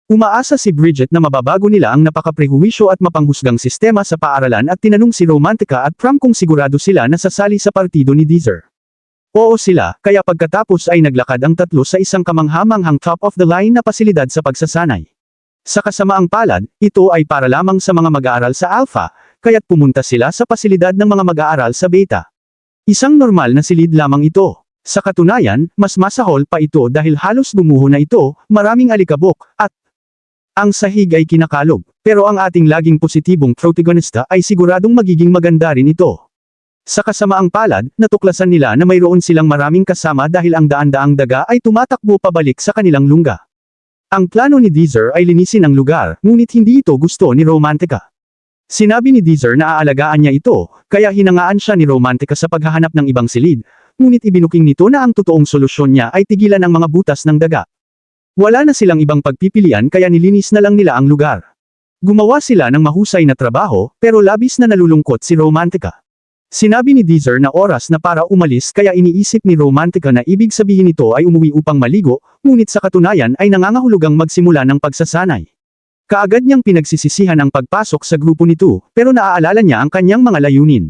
Umaasa si Bridget na mababago nila ang napaka-prehuwisyo at mapanghusgang sistema sa paaralan at tinanong si Romantica at Pram kung sigurado sila na sasali sa partido ni Deezer. Oo sila, kaya pagkatapos ay naglakad ang tatlo sa isang kamanghamanghang top-of-the-line na pasilidad sa pagsasanay. Sa kasamaang palad, ito ay para lamang sa mga mag-aaral sa Alpha, kaya't pumunta sila sa pasilidad ng mga mag-aaral sa Beta. Isang normal na silid lamang ito. Sa katunayan, mas masahol pa ito dahil halos gumuho na ito, maraming alikabok, at ang sahig ay kinakalog. Pero ang ating laging positibong protagonista ay siguradong magiging maganda rin ito. Sa kasamaang palad, natuklasan nila na mayroon silang maraming kasama dahil ang daan-daang daga ay tumatakbo pabalik sa kanilang lungga. Ang plano ni Deezer ay linisin ang lugar, ngunit hindi ito gusto ni Romantica. Sinabi ni Deezer na aalagaan niya ito, kaya hinangaan siya ni Romantica sa paghahanap ng ibang silid, ngunit ibinuking nito na ang totoong solusyon niya ay tigilan ang mga butas ng daga. Wala na silang ibang pagpipilian kaya nilinis na lang nila ang lugar. Gumawa sila ng mahusay na trabaho, pero labis na nalulungkot si Romantica. Sinabi ni Deezer na oras na para umalis kaya iniisip ni Romantica na ibig sabihin nito ay umuwi upang maligo, ngunit sa katunayan ay nangangahulugang magsimula ng pagsasanay. Kaagad niyang pinagsisisihan ang pagpasok sa grupo nito, pero naaalala niya ang kanyang mga layunin.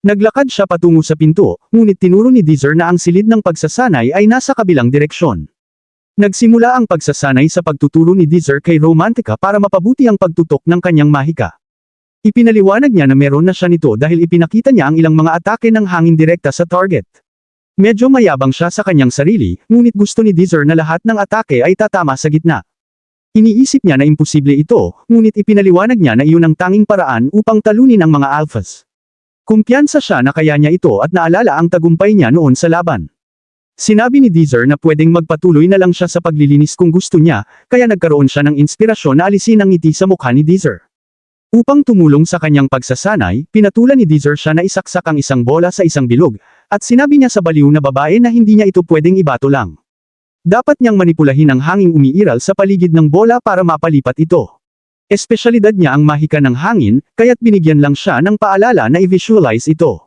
Naglakad siya patungo sa pinto, ngunit tinuro ni Deezer na ang silid ng pagsasanay ay nasa kabilang direksyon. Nagsimula ang pagsasanay sa pagtuturo ni Deezer kay Romantica para mapabuti ang pagtutok ng kanyang mahika. Ipinaliwanag niya na meron na siya nito dahil ipinakita niya ang ilang mga atake ng hangin direkta sa target. Medyo mayabang siya sa kanyang sarili, ngunit gusto ni Deezer na lahat ng atake ay tatama sa gitna. Iniisip niya na imposible ito, ngunit ipinaliwanag niya na iyon ang tanging paraan upang talunin ang mga alphas. Kumpiyansa siya na kaya niya ito at naalala ang tagumpay niya noon sa laban. Sinabi ni Deezer na pwedeng magpatuloy na lang siya sa paglilinis kung gusto niya, kaya nagkaroon siya ng inspirasyon na alisin ang ngiti sa mukha ni Deezer. Upang tumulong sa kanyang pagsasanay, pinatulan ni Deezer siya na isaksak ang isang bola sa isang bilog, at sinabi niya sa baliw na babae na hindi niya ito pwedeng ibato lang. Dapat niyang manipulahin ang hanging umiiral sa paligid ng bola para mapalipat ito. Espesyalidad niya ang mahika ng hangin, kaya't binigyan lang siya ng paalala na i-visualize ito.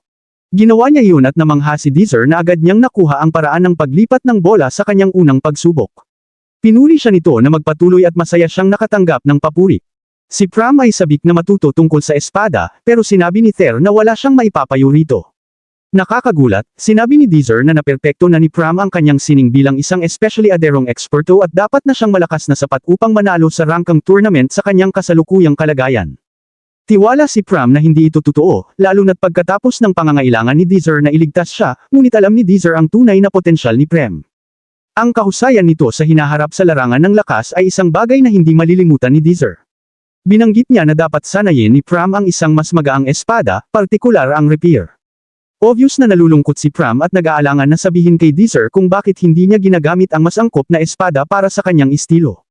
Ginawa niya iyon at namangha si Deezer na agad niyang nakuha ang paraan ng paglipat ng bola sa kanyang unang pagsubok. Pinuri siya nito na magpatuloy at masaya siyang nakatanggap ng papuri. Si Pram ay sabik na matuto tungkol sa espada, pero sinabi ni Ther na wala siyang maipapayo rito. Nakakagulat, sinabi ni Deezer na naperpekto na ni Pram ang kanyang sining bilang isang especially aderong eksperto at dapat na siyang malakas na sapat upang manalo sa rangkang tournament sa kanyang kasalukuyang kalagayan. Tiwala si Pram na hindi ito totoo, lalo na't pagkatapos ng pangangailangan ni Deezer na iligtas siya, ngunit alam ni Deezer ang tunay na potensyal ni Pram. Ang kahusayan nito sa hinaharap sa larangan ng lakas ay isang bagay na hindi malilimutan ni Deezer. Binanggit niya na dapat sanayin ni Pram ang isang mas magaang espada, partikular ang rapier. Obvious na nalulungkot si Pram at nag-aalangan na sabihin kay Deezer kung bakit hindi niya ginagamit ang mas angkop na espada para sa kanyang estilo.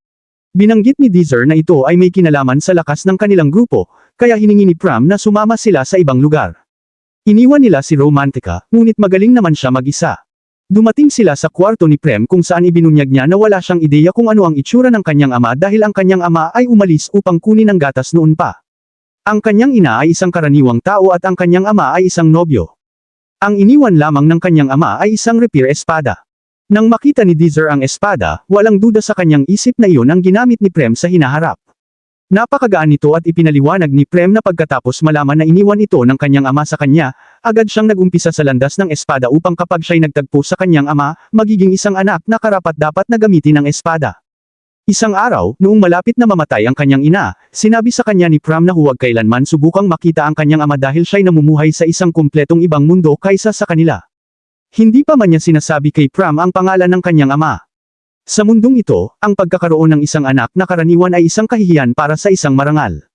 Binanggit ni Deezer na ito ay may kinalaman sa lakas ng kanilang grupo, kaya hiningi ni Pram na sumama sila sa ibang lugar. Iniwan nila si Romantica, ngunit magaling naman siya mag-isa. Dumating sila sa kwarto ni Prem kung saan ibinunyag niya na wala siyang ideya kung ano ang itsura ng kanyang ama dahil ang kanyang ama ay umalis upang kunin ang gatas noon pa. Ang kanyang ina ay isang karaniwang tao at ang kanyang ama ay isang nobyo. Ang iniwan lamang ng kanyang ama ay isang rapier espada. Nang makita ni Deezer ang espada, walang duda sa kanyang isip na iyon ang ginamit ni Prem sa hinaharap. Napakagaan nito at ipinaliwanag ni Prem na pagkatapos malaman na iniwan ito ng kanyang ama sa kanya, agad siyang nagumpisa sa landas ng espada upang kapag siya'y nagtagpo sa kanyang ama, magiging isang anak na karapat-dapat na gamitin ang espada. Isang araw, noong malapit na mamatay ang kanyang ina, sinabi sa kanya ni Pram na huwag kailanman subukang makita ang kanyang ama dahil siya'y namumuhay sa isang kumpletong ibang mundo kaysa sa kanila. Hindi pa man niya sinasabi kay Pram ang pangalan ng kanyang ama. Sa mundong ito, ang pagkakaroon ng isang anak na karaniwan ay isang kahihiyan para sa isang marangal.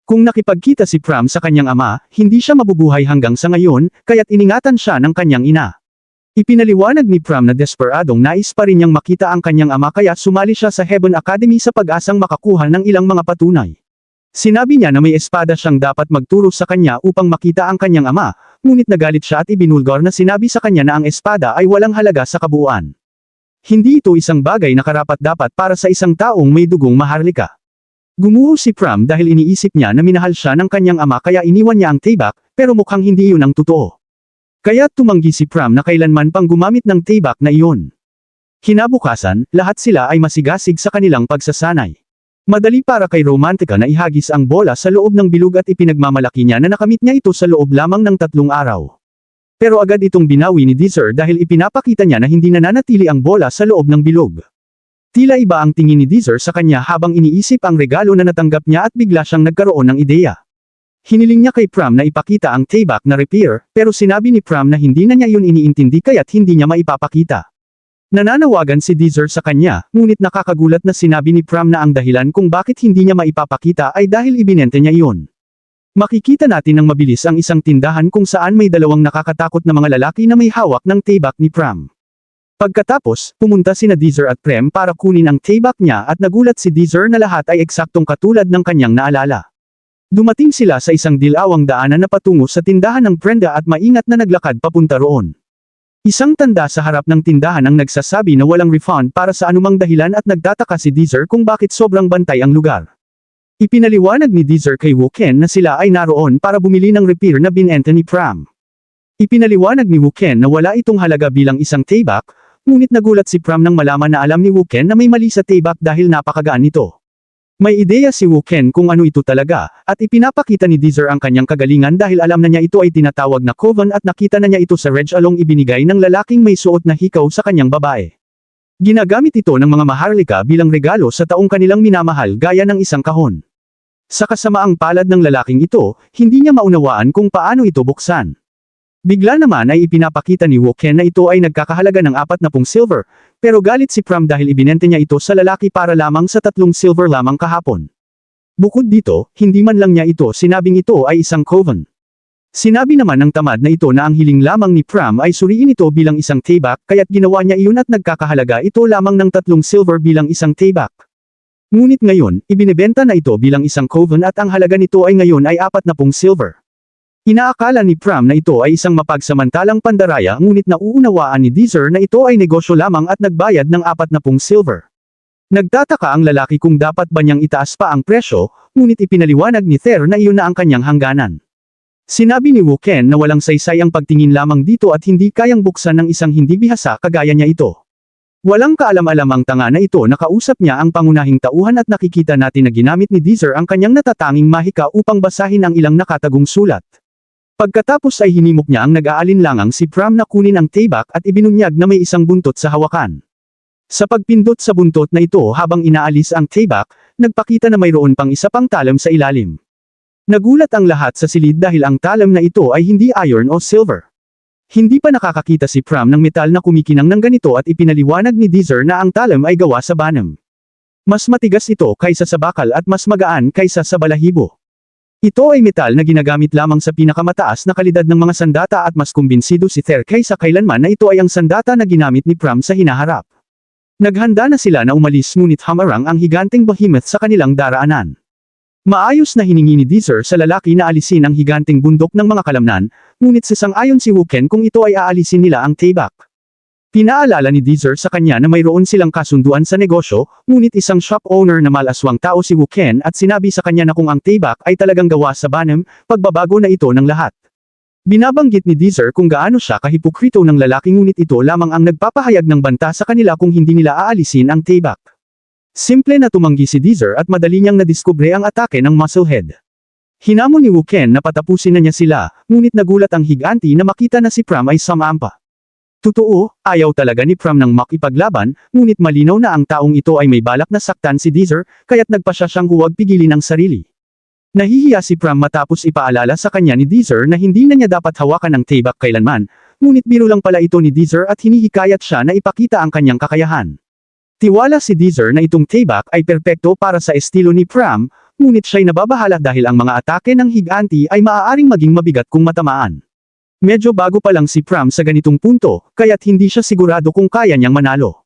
Kung nakipagkita si Pram sa kanyang ama, hindi siya mabubuhay hanggang sa ngayon, kaya't iningatan siya ng kanyang ina. Ipinaliwanag ni Pram na desperadong nais pa rin niyang makita ang kanyang ama kaya sumali siya sa Heaven Academy sa pag-asang makakuha ng ilang mga patunay. Sinabi niya na may espada siyang dapat magturo sa kanya upang makita ang kanyang ama, ngunit nagalit siya at ibinulgar na sinabi sa kanya na ang espada ay walang halaga sa kabuuan. Hindi ito isang bagay na karapat-dapat para sa isang taong may dugong maharlika. Gumuho si Pram dahil iniisip niya na minahal siya ng kanyang ama kaya iniwan niya ang tibak, pero mukhang hindi yun ang totoo. Kaya tumanggi si Pram na kailanman pang gumamit ng tibak na iyon. Kinabukasan, lahat sila ay masigasig sa kanilang pagsasanay. Madali para kay Romantika na ihagis ang bola sa loob ng bilog at ipinagmamalaki niya na nakamit niya ito sa loob lamang ng 3 araw. Pero agad itong binawi ni Deezer dahil ipinapakita niya na hindi nananatili ang bola sa loob ng bilog. Tila iba ang tingin ni Deezer sa kanya habang iniisip ang regalo na natanggap niya at bigla siyang nagkaroon ng ideya. Hiniling niya kay Pram na ipakita ang tayback na repair, pero sinabi ni Pram na hindi na niya yun iniintindi kaya't hindi niya maipapakita. Nananawagan si Deezer sa kanya, ngunit nakakagulat na sinabi ni Pram na ang dahilan kung bakit hindi niya maipapakita ay dahil ibinenta niya iyon. Makikita natin ng mabilis ang isang tindahan kung saan may 2 nakakatakot na mga lalaki na may hawak ng tayback ni Pram. Pagkatapos, pumunta sina Deezer at Prem para kunin ang tayback niya at nagulat si Deezer na lahat ay eksaktong katulad ng kanyang naalala. Dumating sila sa isang dilawang daanan na patungo sa tindahan ng Brenda at maingat na naglakad papunta roon. Isang tanda sa harap ng tindahan ang nagsasabi na walang refund para sa anumang dahilan at nagtataka si Deezer kung bakit sobrang bantay ang lugar. Ipinaliwanag ni Deezer kay Woo-ken na sila ay naroon para bumili ng repair na binenta ni Pram. Ipinaliwanag ni Woo-ken na wala itong halaga bilang isang tayback, ngunit nagulat si Pram nang malaman na alam ni Woo-ken na may mali sa tayback dahil napakagaan nito. May ideya si Woo-ken kung ano ito talaga, at ipinapakita ni Deezer ang kanyang kagalingan dahil alam na niya ito ay tinatawag na coven at nakita na niya ito sa Reg Along ibinigay ng lalaking may suot na hikaw sa kanyang babae. Ginagamit ito ng mga maharlika bilang regalo sa taong kanilang minamahal gaya ng isang kahon. Sa kasamaang palad ng lalaking ito, hindi niya maunawaan kung paano ito buksan. Bigla naman ay ipinapakita ni Woo-ken na ito ay nagkakahalaga ng 40 silver, pero galit si Pram dahil ibinenta niya ito sa lalaki para lamang sa 3 silver lamang kahapon. Bukod dito, hindi man lang niya ito sinabing ito ay isang coven. Sinabi naman ng tamad na ito na ang hiling lamang ni Pram ay suriin ito bilang isang tayback kaya't ginawa niya iyon at nagkakahalaga ito lamang ng 3 silver bilang isang tayback. Ngunit ngayon, ibinebenta na ito bilang isang coven at ang halaga nito ay ngayon ay 40 silver. Inaakala ni Pram na ito ay isang mapagsamantalang pandaraya ngunit nauunawaan ni Deezer na ito ay negosyo lamang at nagbayad ng 40 silver. Nagtataka ang lalaki kung dapat ba niyang itaas pa ang presyo, ngunit ipinaliwanag ni Ther na iyon na ang kanyang hangganan. Sinabi ni Woo-ken na walang saysay ang pagtingin lamang dito at hindi kayang buksan ng isang hindi bihasa kagaya niya ito. Walang kaalam-alam ang tanga na ito na kausap niya ang pangunahing tauhan at nakikita natin na ginamit ni Deezer ang kanyang natatanging mahika upang basahin ang ilang nakatagong sulat. Pagkatapos ay hinimok niya ang nag-aalinlangang si Pram na kunin ang tayback at ibinunyag na may isang buntot sa hawakan. Sa pagpindot sa buntot na ito habang inaalis ang tayback, nagpakita na mayroon pang isa pang talam sa ilalim. Nagulat ang lahat sa silid dahil ang talam na ito ay hindi iron o silver. Hindi pa nakakakita si Pram ng metal na kumikinang ng ganito at ipinaliwanag ni Deezer na ang talam ay gawa sa banam. Mas matigas ito kaysa sa bakal at mas magaan kaysa sa balahibo. Ito ay metal na ginagamit lamang sa pinakamataas na kalidad ng mga sandata at mas kumbinsido si Ther kaysa kailanman na ito ay ang sandata na ginamit ni Pram sa hinaharap. Naghanda na sila na umalis ngunit hamarang ang higanteng behemoth sa kanilang daraanan. Maayos na hiningi ni Deezer sa lalaki na alisin ang higanteng bundok ng mga kalamnan, ngunit sasang-ayon si Woo-ken kung ito ay aalisin nila ang tayback. Pinaalala ni Deezer sa kanya na mayroon silang kasunduan sa negosyo, ngunit isang shop owner na malaswang tao si Woo-ken at sinabi sa kanya na kung ang tayback ay talagang gawa sa banam, pagbabago na ito ng lahat. Binabanggit ni Deezer kung gaano siya kahipokrito ng lalaki ngunit ito lamang ang nagpapahayag ng banta sa kanila kung hindi nila aalisin ang tayback. Simple na tumanggi si Deezer at madali niyang nadiskubre ang atake ng Musclehead. Hinamon ni Woo-ken na patapusin na niya sila, ngunit nagulat ang higanti na makita na si Pram ay sumampa. Totoo, ayaw talaga ni Pram ng makipaglaban, ngunit malinaw na ang taong ito ay may balak na saktan si Deezer, kaya't nagpasya siyang huwag pigilin ang sarili. Nahihiya si Pram matapos ipaalala sa kanya ni Deezer na hindi na niya dapat hawakan ang tayback kailanman, ngunit biro lang pala ito ni Deezer at hinihikayat siya na ipakita ang kanyang kakayahan. Tiwala si Deezer na itong tayback ay perpekto para sa estilo ni Pram, ngunit siya'y nababahala dahil ang mga atake ng higanti ay maaaring maging mabigat kung matamaan. Medyo bago pa lang si Pram sa ganitong punto, kaya't hindi siya sigurado kung kaya niyang manalo.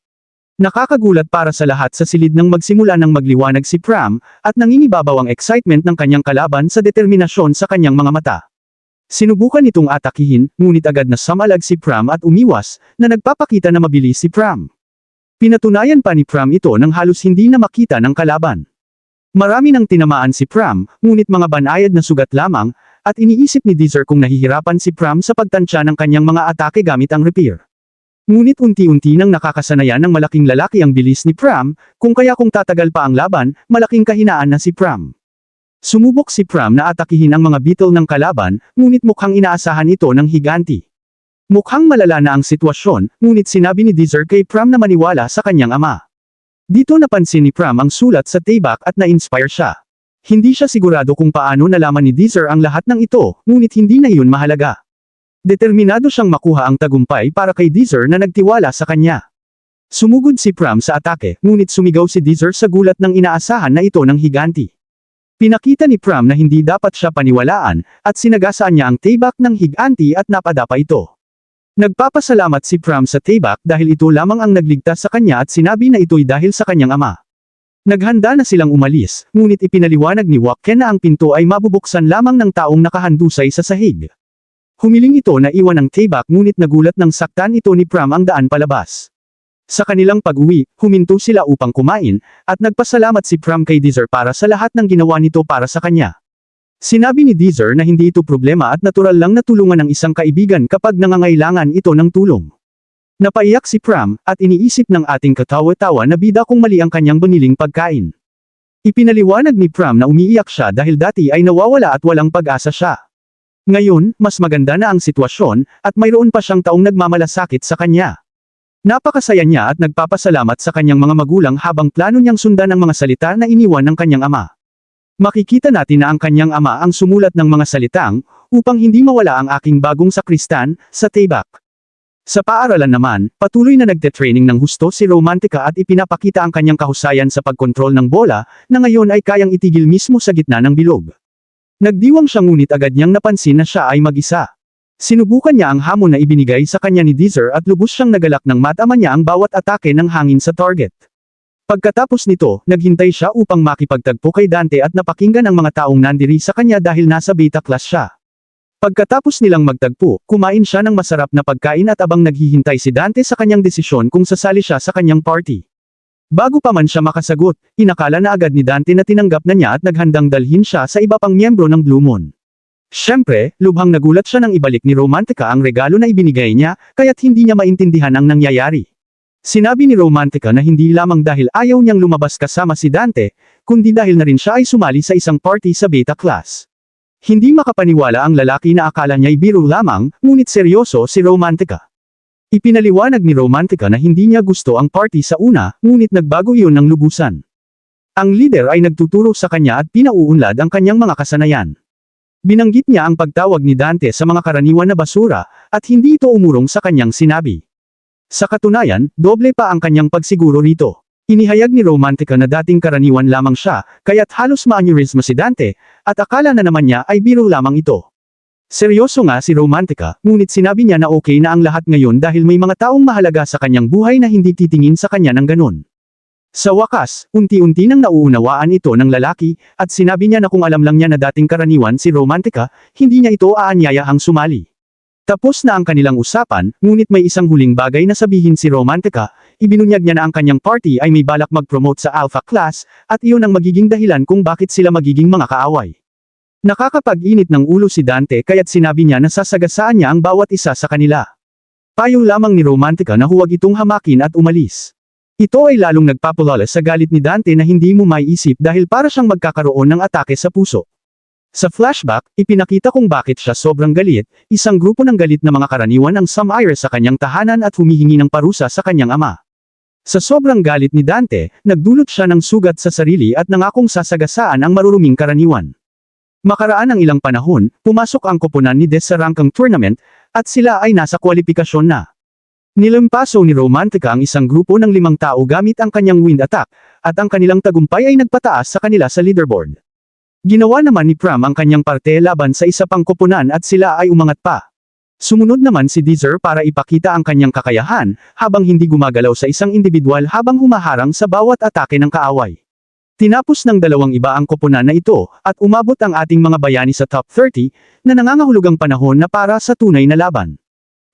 Nakakagulat para sa lahat sa silid ng magsimula ng magliwanag si Pram, at nangingibabaw ang excitement ng kanyang kalaban sa determinasyon sa kanyang mga mata. Sinubukan nitong atakihin, ngunit agad na samalag si Pram at umiwas, na nagpapakita na mabilis si Pram. Pinatunayan pa ni Pram ito nang halos hindi na makita ng kalaban. Marami nang tinamaan si Pram, ngunit mga banayad na sugat lamang, at iniisip ni Deezer kung nahihirapan si Pram sa pagtansya ng kanyang mga atake gamit ang rapier. Ngunit unti-unti nang nakakasanayan ng malaking lalaki ang bilis ni Pram, kung tatagal pa ang laban, malaking kahinaan na si Pram. Sumubok si Pram na atakihin ang mga beetle ng kalaban, ngunit mukhang inaasahan ito ng higanti. Mukhang malala na ang sitwasyon, ngunit sinabi ni Deezer kay Pram na maniwala sa kanyang ama. Dito napansin ni Pram ang sulat sa taybak at na-inspire siya. Hindi siya sigurado kung paano nalaman ni Deezer ang lahat ng ito, ngunit hindi na iyon mahalaga. Determinado siyang makuha ang tagumpay para kay Deezer na nagtiwala sa kanya. Sumugod si Pram sa atake, ngunit sumigaw si Deezer sa gulat ng inaasahan na ito ng higanti. Pinakita ni Pram na hindi dapat siya paniwalaan, at sinagasaan niya ang taybak ng higanti at napadapa ito. Nagpapasalamat si Pram sa taybak dahil ito lamang ang nagligtas sa kanya at sinabi na ito'y dahil sa kanyang ama. Naghanda na silang umalis, ngunit ipinaliwanag ni Wakken na ang pinto ay mabubuksan lamang ng taong nakahandusay sa sahig. Humiling ito na iwan ang taybak ngunit nagulat ng saktan ito ni Pram ang daan palabas. Sa kanilang pag-uwi, huminto sila upang kumain, at nagpasalamat si Pram kay Deezer para sa lahat ng ginawa nito para sa kanya. Sinabi ni Deezer na hindi ito problema at natural lang na tulungan ng isang kaibigan kapag nangangailangan ito ng tulong. Napaiyak si Pram, at iniisip ng ating katawa-tawa na bida kung mali ang kanyang biniling pagkain. Ipinaliwanag ni Pram na umiiyak siya dahil dati ay nawawala at walang pag-asa siya. Ngayon, mas maganda na ang sitwasyon, at mayroon pa siyang taong nagmamalasakit sa kanya. Napakasaya niya at nagpapasalamat sa kanyang mga magulang habang plano niyang sundan ang mga salita na iniwan ng kanyang ama. Makikita natin na ang kanyang ama ang sumulat ng mga salitang, upang hindi mawala ang aking bagong sakristan, sa taybak. Sa paaralan naman, patuloy na nagte-training ng husto si Romantica at ipinapakita ang kanyang kahusayan sa pagkontrol ng bola, na ngayon ay kayang itigil mismo sa gitna ng bilog. Nagdiwang siya ngunit agad niyang napansin na siya ay mag-isa. Sinubukan niya ang hamon na ibinigay sa kanya ni Deezer at lubos siyang nagalak nang matama niya ang bawat atake ng hangin sa target. Pagkatapos nito, naghintay siya upang makipagtagpo kay Dante at napakinggan ang mga taong nandiri sa kanya dahil nasa beta class siya. Pagkatapos nilang magtagpo, kumain siya ng masarap na pagkain at abang naghihintay si Dante sa kanyang desisyon kung sasali siya sa kanyang party. Bago pa man siya makasagot, inakala na agad ni Dante na tinanggap na niya at naghandang dalhin siya sa iba pang miyembro ng Blue Moon. Siyempre, lubhang nagulat siya nang ibalik ni Romantica ang regalo na ibinigay niya, kaya't hindi niya maintindihan ang nangyayari. Sinabi ni Romantica na hindi lamang dahil ayaw niyang lumabas kasama si Dante, kundi dahil na rin siya ay sumali sa isang party sa beta class. Hindi makapaniwala ang lalaki na akala niya'y biro lamang, ngunit seryoso si Romantica. Ipinaliwanag ni Romantica na hindi niya gusto ang party sa una, ngunit nagbago iyon ng lubusan. Ang leader ay nagtuturo sa kanya at pinauunlad ang kanyang mga kasanayan. Binanggit niya ang pagtawag ni Dante sa mga karaniwan na basura, at hindi ito umurong sa kanyang sinabi. Sa katunayan, doble pa ang kanyang pagsiguro rito. Inihayag ni Romantica na dating karaniwan lamang siya, kaya't halos ma-aneurysma si Dante, at akala na naman niya ay biro lamang ito. Seryoso nga si Romantica, ngunit sinabi niya na okay na ang lahat ngayon dahil may mga taong mahalaga sa kanyang buhay na hindi titingin sa kanya ng ganun. Sa wakas, unti-unti nang nauunawaan ito ng lalaki, at sinabi niya na kung alam lang niya na dating karaniwan si Romantica, hindi niya ito aanyayahang sumali. Tapos na ang kanilang usapan, ngunit may isang huling bagay na sabihin si Romantica, ibinunyag niya na ang kanyang party ay may balak mag-promote sa Alpha Class, at iyon ang magiging dahilan kung bakit sila magiging mga kaaway. Nakakapag-init ng ulo si Dante kaya't sinabi niya na sasagasaan niya ang bawat isa sa kanila. Payo lamang ni Romantica na huwag itong hamakin at umalis. Ito ay lalong nagpapalala sa galit ni Dante na hindi mo maiisip dahil para siyang magkakaroon ng atake sa puso. Sa flashback, ipinakita kung bakit siya sobrang galit, isang grupo ng galit na mga karaniwan ang sumire sa kanyang tahanan at humihingi ng parusa sa kanyang ama. Sa sobrang galit ni Dante, nagdulot siya ng sugat sa sarili at nangakong sasagasaan ang maruruming karaniwan. Makaraan ang ilang panahon, pumasok ang koponan ni Des sa rangkang tournament, at sila ay nasa kwalifikasyon na. Nilampaso ni Romantica ang isang grupo ng 5 tao gamit ang kanyang wind attack, at ang kanilang tagumpay ay nagpataas sa kanila sa leaderboard. Ginawa naman ni Pram ang kanyang parte laban sa isa pang koponan at sila ay umangat pa. Sumunod naman si Deezer para ipakita ang kanyang kakayahan, habang hindi gumagalaw sa isang individual habang humaharang sa bawat atake ng kaaway. Tinapos ng dalawang iba ang koponan na ito, at umabot ang ating mga bayani sa top 30, na nangangahulugang panahon na para sa tunay na laban.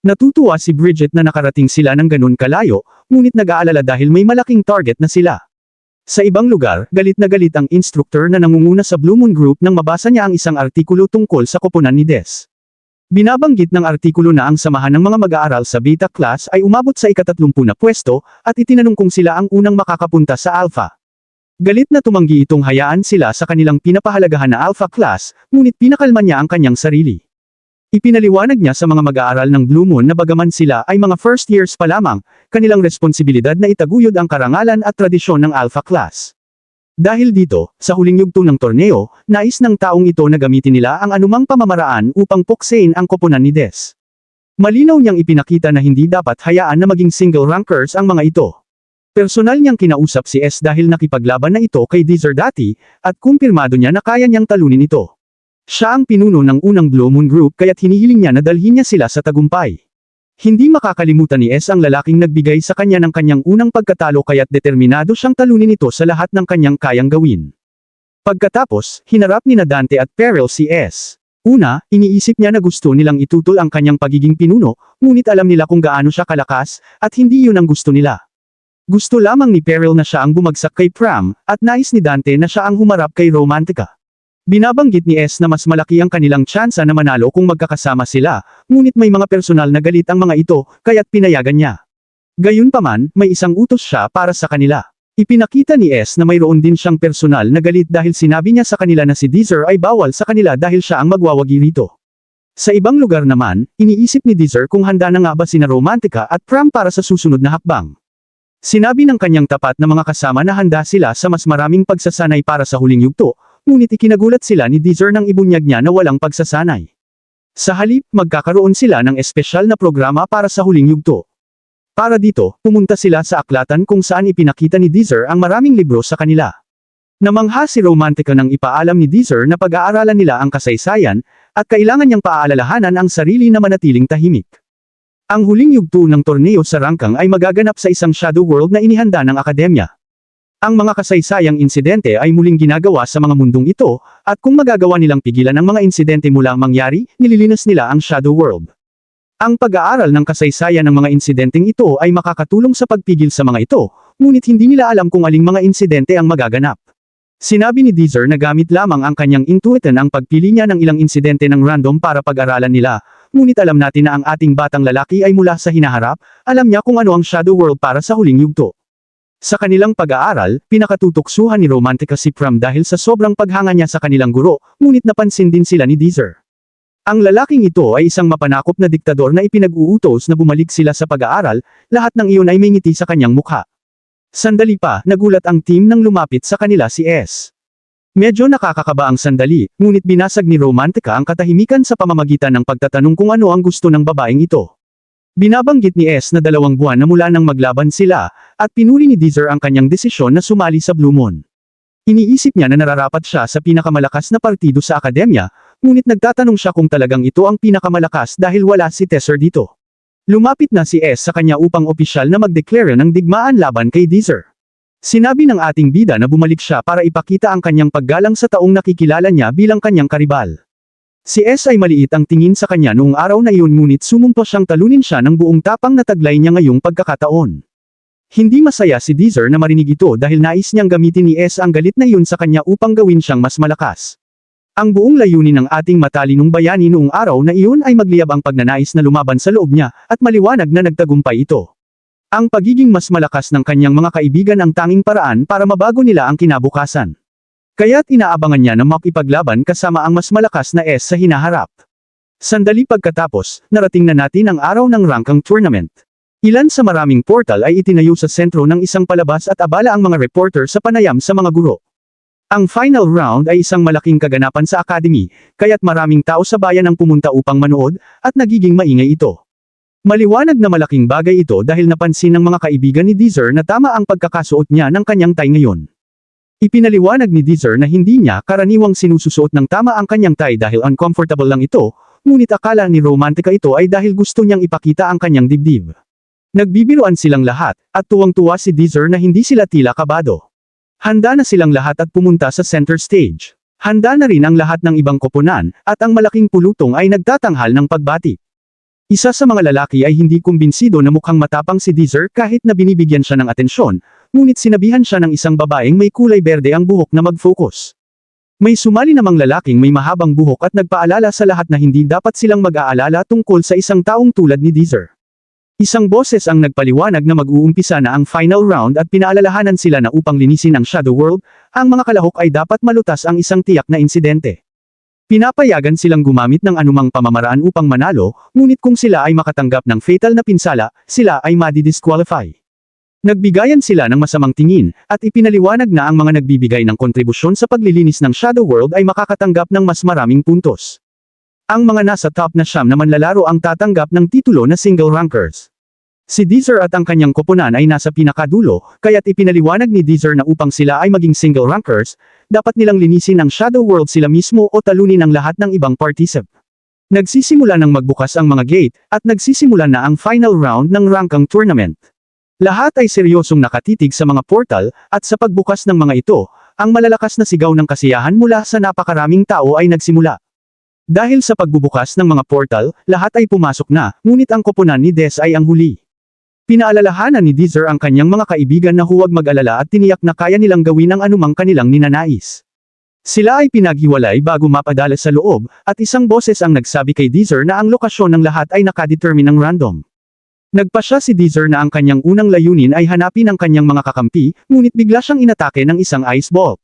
Natutuwa si Bridget na nakarating sila ng ganun kalayo, ngunit nag-aalala dahil may malaking target na sila. Sa ibang lugar, galit na galit ang instructor na nangunguna sa Blue Moon Group nang mabasa niya ang isang artikulo tungkol sa koponan ni Des. Binabanggit ng artikulo na ang samahan ng mga mag-aaral sa Beta Class ay umabot sa ika-30 na pwesto, at itinanong kung sila ang unang makakapunta sa Alpha. Galit na tumanggi itong hayaan sila sa kanilang pinapahalagahan na Alpha Class, ngunit pinakalma niya ang kanyang sarili. Ipinaliwanag niya sa mga mag-aaral ng Blue Moon na bagaman sila ay mga first years pa lamang, kanilang responsibilidad na itaguyod ang karangalan at tradisyon ng Alpha Class. Dahil dito, sa huling yugto ng torneo, nais ng taong ito na gamitin nila ang anumang pamamaraan upang puksain ang koponan ni Des. Malinaw niyang ipinakita na hindi dapat hayaan na maging single rankers ang mga ito. Personal niyang kinausap si S dahil nakipaglaban na ito kay Deezer dati, at kumpirmado niya na kaya niyang talunin ito. Siya ang pinuno ng unang Blue Moon Group kaya't hinihiling niya na dalhin niya sila sa tagumpay. Hindi makakalimutan ni S ang lalaking nagbigay sa kanya ng kanyang unang pagkatalo kaya't determinado siyang talunin ito sa lahat ng kanyang kayang gawin. Pagkatapos, hinarap ni Dante at Peril si S. Una, iniisip niya na gusto nilang itutol ang kanyang pagiging pinuno, ngunit alam nila kung gaano siya kalakas, at hindi yun ang gusto nila. Gusto lamang ni Peril na siya ang bumagsak kay Pram, at nais ni Dante na siya ang humarap kay Romantica. Binabanggit ni S na mas malaki ang kanilang tsansa na manalo kung magkakasama sila, ngunit may mga personal na galit ang mga ito, kaya't pinayagan niya. Gayunpaman, may isang utos siya para sa kanila. Ipinakita ni S na mayroon din siyang personal na galit dahil sinabi niya sa kanila na si Deezer ay bawal sa kanila dahil siya ang magwawagi rito. Sa ibang lugar naman, iniisip ni Deezer kung handa na nga ba sina Romantica at Pram para sa susunod na hakbang. Sinabi ng kanyang tapat na mga kasama na handa sila sa mas maraming pagsasanay para sa huling yugto, ngunit ikinagulat sila ni Deezer nang ibunyag niya na walang pagsasanay. Sa halip, magkakaroon sila ng espesyal na programa para sa huling yugto. Para dito, pumunta sila sa aklatan kung saan ipinakita ni Deezer ang maraming libro sa kanila. Namangha si Romantica nang ipaalam ni Deezer na pag-aaralan nila ang kasaysayan, at kailangan niyang paalalahanan ang sarili na manatiling tahimik. Ang huling yugto ng torneo sa rangkang ay magaganap sa isang shadow world na inihanda ng akademya. Ang mga kasaysayang insidente ay muling ginagawa sa mga mundong ito, at kung magagawa nilang pigilan ang mga insidente mula mangyari, nililinas nila ang shadow world. Ang pag-aaral ng kasaysayan ng mga insidenteng ito ay makakatulong sa pagpigil sa mga ito, ngunit hindi nila alam kung aling mga insidente ang magaganap. Sinabi ni Deezer na gamit lamang ang kanyang intuition ang pagpili niya ng ilang insidente ng random para pag-aralan nila, ngunit alam natin na ang ating batang lalaki ay mula sa hinaharap, alam niya kung ano ang shadow world para sa huling yugto. Sa kanilang pag-aaral, pinakatutuksuhan ni Romantica si Pram dahil sa sobrang paghanga niya sa kanilang guro, ngunit napansin din sila ni Deezer. Ang lalaking ito ay isang mapanakop na diktador na ipinag-uutos na bumalik sila sa pag-aaral, lahat ng iyon ay may ngiti sa kanyang mukha. Sandali pa, nagulat ang team nang lumapit sa kanila si S. Medyo nakakakaba ang sandali, ngunit binasag ni Romantica ang katahimikan sa pamamagitan ng pagtatanong kung ano ang gusto ng babaeng ito. Binabanggit ni S na 2 buwan na mula nang maglaban sila, at pinuri ni Deezer ang kanyang desisyon na sumali sa Blue Moon. Iniisip niya na nararapat siya sa pinakamalakas na partido sa akademya, ngunit nagtatanong siya kung talagang ito ang pinakamalakas dahil wala si Tesser dito. Lumapit na si S sa kanya upang opisyal na mag-declare ng digmaan laban kay Deezer. Sinabi ng ating bida na bumalik siya para ipakita ang kanyang paggalang sa taong nakikilala niya bilang kanyang karibal. Si S ay maliit ang tingin sa kanya noong araw na iyon ngunit sumumpa siyang talunin siya ng buong tapang na taglay niya ngayong pagkakataon. Hindi masaya si Deezer na marinig ito dahil nais niyang gamitin ni S ang galit na iyon sa kanya upang gawin siyang mas malakas. Ang buong layunin ng ating matalinong bayani noong araw na iyon ay magliyab ang pagnanais na lumaban sa loob niya, at maliwanag na nagtagumpay ito. Ang pagiging mas malakas ng kanyang mga kaibigan ang tanging paraan para mabago nila ang kinabukasan. Kaya't inaabangan niya na makipaglaban kasama ang mas malakas na S sa hinaharap. Sandali pagkatapos, narating na natin ang araw ng rangkang tournament. Ilan sa maraming portal ay itinayo sa sentro ng isang palabas at abala ang mga reporter sa panayam sa mga guro. Ang final round ay isang malaking kaganapan sa academy, kaya't maraming tao sa bayan ang pumunta upang manood, at nagiging maingay ito. Maliwanag na malaking bagay ito dahil napansin ng mga kaibigan ni Deezer na tama ang pagkakasuot niya ng kanyang tie ngayon. Ipinaliwanag ni Deezer na hindi niya karaniwang sinususuot ng tama ang kanyang tie dahil uncomfortable lang ito, ngunit akala ni Romantica ito ay dahil gusto niyang ipakita ang kanyang dibdib. Nagbibiruan silang lahat, at tuwang-tuwa si Deezer na hindi sila tila kabado. Handa na silang lahat at pumunta sa center stage. Handa na rin ang lahat ng ibang koponan, at ang malaking pulutong ay nagtatanghal ng pagbati. Isa sa mga lalaki ay hindi kumbinsido na mukhang matapang si Deezer kahit na binibigyan siya ng atensyon, ngunit sinabihan siya ng isang babaeng may kulay berde ang buhok na mag-focus. May sumali namang lalaking may mahabang buhok at nagpaalala sa lahat na hindi dapat silang mag-aalala tungkol sa isang taong tulad ni Deezer. Isang boses ang nagpaliwanag na mag-uumpisa na ang final round at pinaalalahanan sila na upang linisin ang Shadow World, ang mga kalahok ay dapat malutas ang isang tiyak na insidente. Pinapayagan silang gumamit ng anumang pamamaraan upang manalo, ngunit kung sila ay makatanggap ng fatal na pinsala, sila ay madi-disqualify. Nagbigayan sila ng masamang tingin, at ipinaliwanag na ang mga nagbibigay ng kontribusyon sa paglilinis ng Shadow World ay makakatanggap ng mas maraming puntos. Ang mga nasa top na siyam na manlalaro ang tatanggap ng titulo na single rankers. Si Deezer at ang kanyang koponan ay nasa pinakadulo, kaya't ipinaliwanag ni Deezer na upang sila ay maging single rankers, dapat nilang linisin ang Shadow World sila mismo o talunin ang lahat ng ibang particip. Nagsisimula ng magbukas ang mga gate, at nagsisimula na ang final round ng rankang tournament. Lahat ay seryosong nakatitig sa mga portal, at sa pagbukas ng mga ito, ang malalakas na sigaw ng kasiyahan mula sa napakaraming tao ay nagsimula. Dahil sa pagbubukas ng mga portal, lahat ay pumasok na, ngunit ang koponan ni Des ay ang huli. Pinaalalahanan ni Deezer ang kanyang mga kaibigan na huwag mag-alala at tiniyak na kaya nilang gawin ang anumang kanilang ninanais. Sila ay pinaghiwalay bago mapadala sa loob, at isang boses ang nagsabi kay Deezer na ang lokasyon ng lahat ay nakadetermine ng random. Nagpasya si Deezer na ang kanyang unang layunin ay hanapin ang kanyang mga kakampi, ngunit bigla siyang inatake ng isang ice bolt.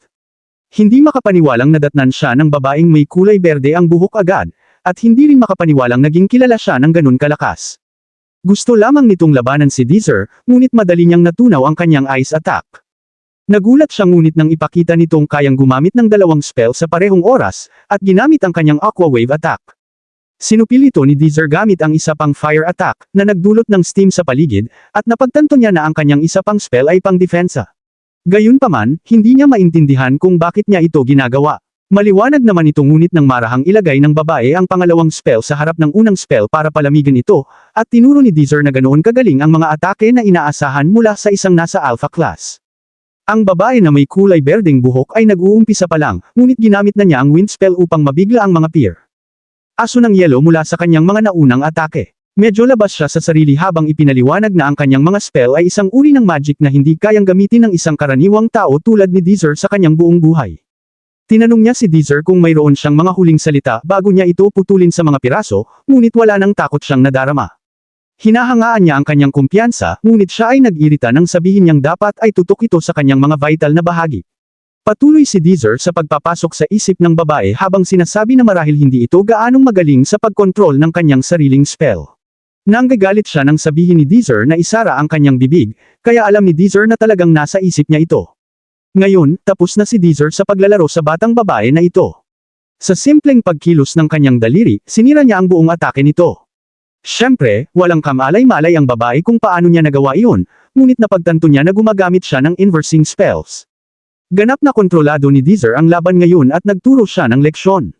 Hindi makapaniwalang nadatnan siya ng babaeng may kulay berde ang buhok agad, at hindi rin makapaniwalang naging kilala siya ng ganun kalakas. Gusto lamang nitong labanan si Deezer, ngunit madali niyang natunaw ang kanyang ice attack. Nagulat siya ngunit nang ipakita nitong kayang gumamit ng dalawang spell sa parehong oras, at ginamit ang kanyang aqua wave attack. Sinupil ito ni Deezer gamit ang isa pang fire attack, na nagdulot ng steam sa paligid, at napagtanto niya na ang kanyang isa pang spell ay pang-depensa. Gayunpaman, hindi niya maintindihan kung bakit niya ito ginagawa. Maliwanag naman ito ngunit nang marahang ilagay ng babae ang pangalawang spell sa harap ng unang spell para palamigan ito, at tinuro ni Deezer na ganoon kagaling ang mga atake na inaasahan mula sa isang nasa alpha class. Ang babae na may kulay berdeng buhok ay nag-uumpisa pa lang, ngunit ginamit na niya ang wind spell upang mabigla ang mga peer. Aso ng yelo mula sa kanyang mga naunang atake. Medyo labas siya sa sarili habang ipinaliwanag na ang kanyang mga spell ay isang uri ng magic na hindi kayang gamitin ng isang karaniwang tao tulad ni Deezer sa kanyang buong buhay. Tinanong niya si Deezer kung mayroon siyang mga huling salita bago niya ito putulin sa mga piraso, ngunit wala nang takot siyang nadarama. Hinahangaan niya ang kanyang kumpiyansa, ngunit siya ay nag-irita nang sabihin niyang dapat ay tutok ito sa kanyang mga vital na bahagi. Patuloy si Deezer sa pagpapasok sa isip ng babae habang sinasabi na marahil hindi ito gaanong magaling sa pagkontrol ng kanyang sariling spell. Nanggagalit siya nang sabihin ni Deezer na isara ang kanyang bibig, kaya alam ni Deezer na talagang nasa isip niya ito. Ngayon, tapos na si Deezer sa paglalaro sa batang babae na ito. Sa simpleng pagkilos ng kanyang daliri, sinira niya ang buong atake nito. Siyempre, walang kamalay-malay ang babae kung paano niya nagawa iyon, ngunit napagtanto niya na gumagamit siya ng inversing spells. Ganap na kontrolado ni Deezer ang laban ngayon at nagturo siya ng leksyon.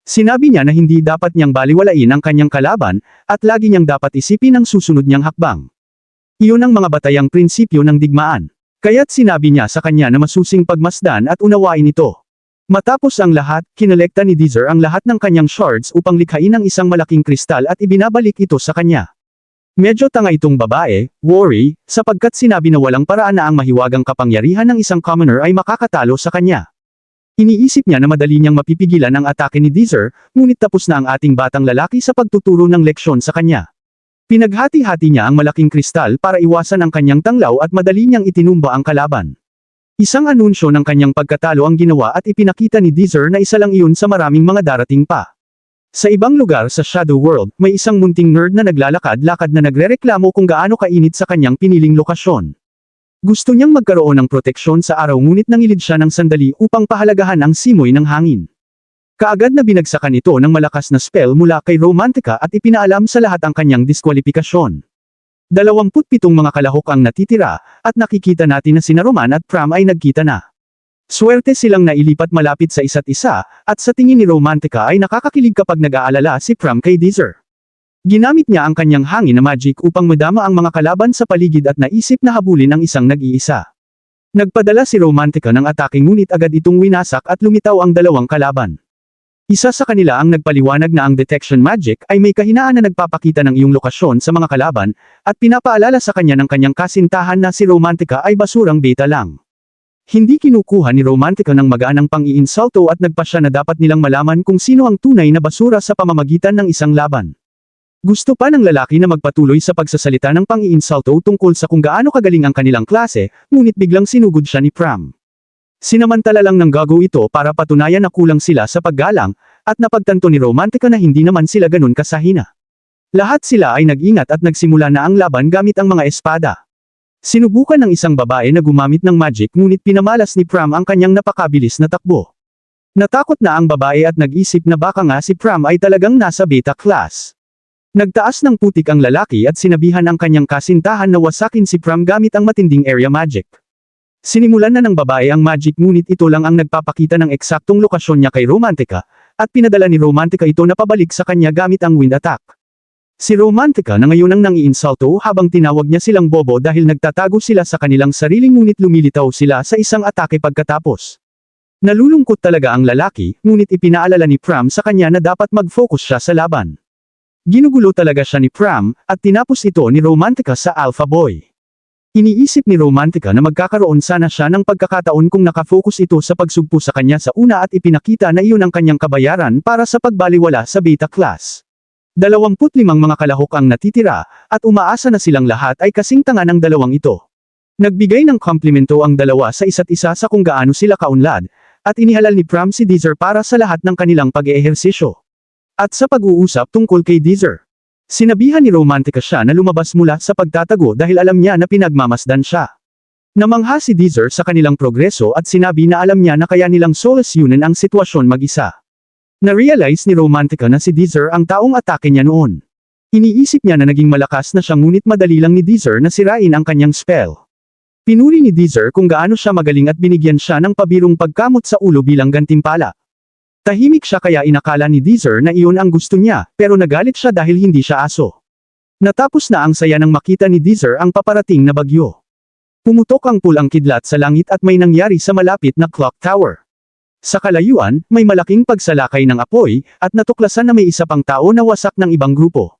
Sinabi niya na hindi dapat niyang baliwalain ang kanyang kalaban, at lagi niyang dapat isipin ang susunod niyang hakbang. Iyon ang mga batayang prinsipyo ng digmaan. Kaya't sinabi niya sa kanya na masusing pagmasdan at unawain ito. Matapos ang lahat, kinolekta ni Deezer ang lahat ng kanyang shards upang likhain ang isang malaking kristal at ibinabalik ito sa kanya. Medyo tanga itong babae, worry, sapagkat sinabi na walang paraan na ang mahiwagang kapangyarihan ng isang commoner ay makakatalo sa kanya. Iniisip niya na madali niyang mapipigilan ang atake ni Deezer, ngunit tapos na ang ating batang lalaki sa pagtuturo ng leksyon sa kanya. Pinaghati-hati niya ang malaking kristal para iwasan ang kanyang tanglaw at madali niyang itinumba ang kalaban. Isang anunsyo ng kanyang pagkatalo ang ginawa at ipinakita ni Deezer na isa lang iyon sa maraming mga darating pa. Sa ibang lugar sa Shadow World, may isang munting nerd na naglalakad-lakad na nagrereklamo kung gaano kainit sa kanyang piniling lokasyon. Gusto niyang magkaroon ng proteksyon sa araw ngunit nangilid siya ng sandali upang pahalagahan ang simoy ng hangin. Kaagad na binagsakan ito ng malakas na spell mula kay Romantica at ipinaalam sa lahat ang kanyang diskwalipikasyon. 27 mga kalahok ang natitira, at nakikita natin na sina Roman at Pram ay nagkita na. Swerte silang nailipat malapit sa isa't isa, at sa tingin ni Romantica ay nakakakilig kapag nag-aalala si Pram kay Deezer. Ginamit niya ang kanyang hangin na magic upang madama ang mga kalaban sa paligid at naisip na habulin ang isang nag-iisa. Nagpadala si Romantica ng atake ngunit agad itong winasak at lumitaw ang dalawang kalaban. Isa sa kanila ang nagpaliwanag na ang detection magic ay may kahinaan na nagpapakita ng iyong lokasyon sa mga kalaban, at pinapaalala sa kanya ng kanyang kasintahan na si Romantica ay basurang beta lang. Hindi kinukuha ni Romantica ng magaanang pang-iinsulto at nagpasya na dapat nilang malaman kung sino ang tunay na basura sa pamamagitan ng isang laban. Gusto pa ng lalaki na magpatuloy sa pagsasalita ng pang-iinsulto tungkol sa kung gaano kagaling ang kanilang klase, ngunit biglang sinugod siya ni Pram. Sinamantala lang ng gago ito para patunayan na kulang sila sa paggalang, at napagtanto ni Romantica na hindi naman sila ganun kasahina. Lahat sila ay nag-ingat at nagsimula na ang laban gamit ang mga espada. Sinubukan ng isang babae na gumamit ng magic ngunit pinamalas ni Pram ang kanyang napakabilis na takbo. Natakot na ang babae at nag-isip na baka nga si Pram ay talagang nasa beta class. Nagtaas ng putik ang lalaki at sinabihan ang kanyang kasintahan na wasakin si Pram gamit ang matinding area magic. Sinimulan na ng babae ang magic ngunit ito lang ang nagpapakita ng eksaktong lokasyon niya kay Romantica, at pinadala ni Romantica ito na pabalik sa kanya gamit ang wind attack. Si Romantica na ngayon ang nangiinsulto habang tinawag niya silang bobo dahil nagtatago sila sa kanilang sariling ngunit lumilitaw sila sa isang atake pagkatapos. Nalulungkot talaga ang lalaki, ngunit ipinaalala ni Pram sa kanya na dapat mag-focus siya sa laban. Ginugulo talaga siya ni Pram, at tinapos ito ni Romantica sa Alpha Boy. Iniisip ni Romantica na magkakaroon sana siya ng pagkakataon kung nakafocus ito sa pagsugpo sa kanya sa una at ipinakita na iyon ang kanyang kabayaran para sa pagbaliwala sa beta class. 25 mga kalahok ang natitira, at umaasa na silang lahat ay kasing tanga ng dalawang ito. Nagbigay ng komplimento ang dalawa sa isa't isa sa kung gaano sila kaunlad, at inihalal ni Pram si Deezer para sa lahat ng kanilang pag-eehersisyo. At sa pag-uusap tungkol kay Deezer, sinabihan ni Romantica siya na lumabas mula sa pagtatago dahil alam niya na pinagmamasdan siya. Namangha si Deezer sa kanilang progreso at sinabi na alam niya na kaya nilang solusyonan ang sitwasyon mag-isa. Na-realize ni Romantica na si Deezer ang taong atake niya noon. Iniisip niya na naging malakas na siya ngunit madali lang ni Deezer na sirain ang kanyang spell. Pinuri ni Deezer kung gaano siya magaling at binigyan siya ng pabirong pagkamot sa ulo bilang gantimpala. Tahimik siya kaya inakala ni Deezer na iyon ang gusto niya, pero nagalit siya dahil hindi siya aso. Natapos na ang saya nang makita ni Deezer ang paparating na bagyo. Pumutok ang pulang kidlat sa langit at may nangyari sa malapit na clock tower. Sa kalayuan, may malaking pagsalakay ng apoy, at natuklasan na may isa pang tao na wasak ng ibang grupo.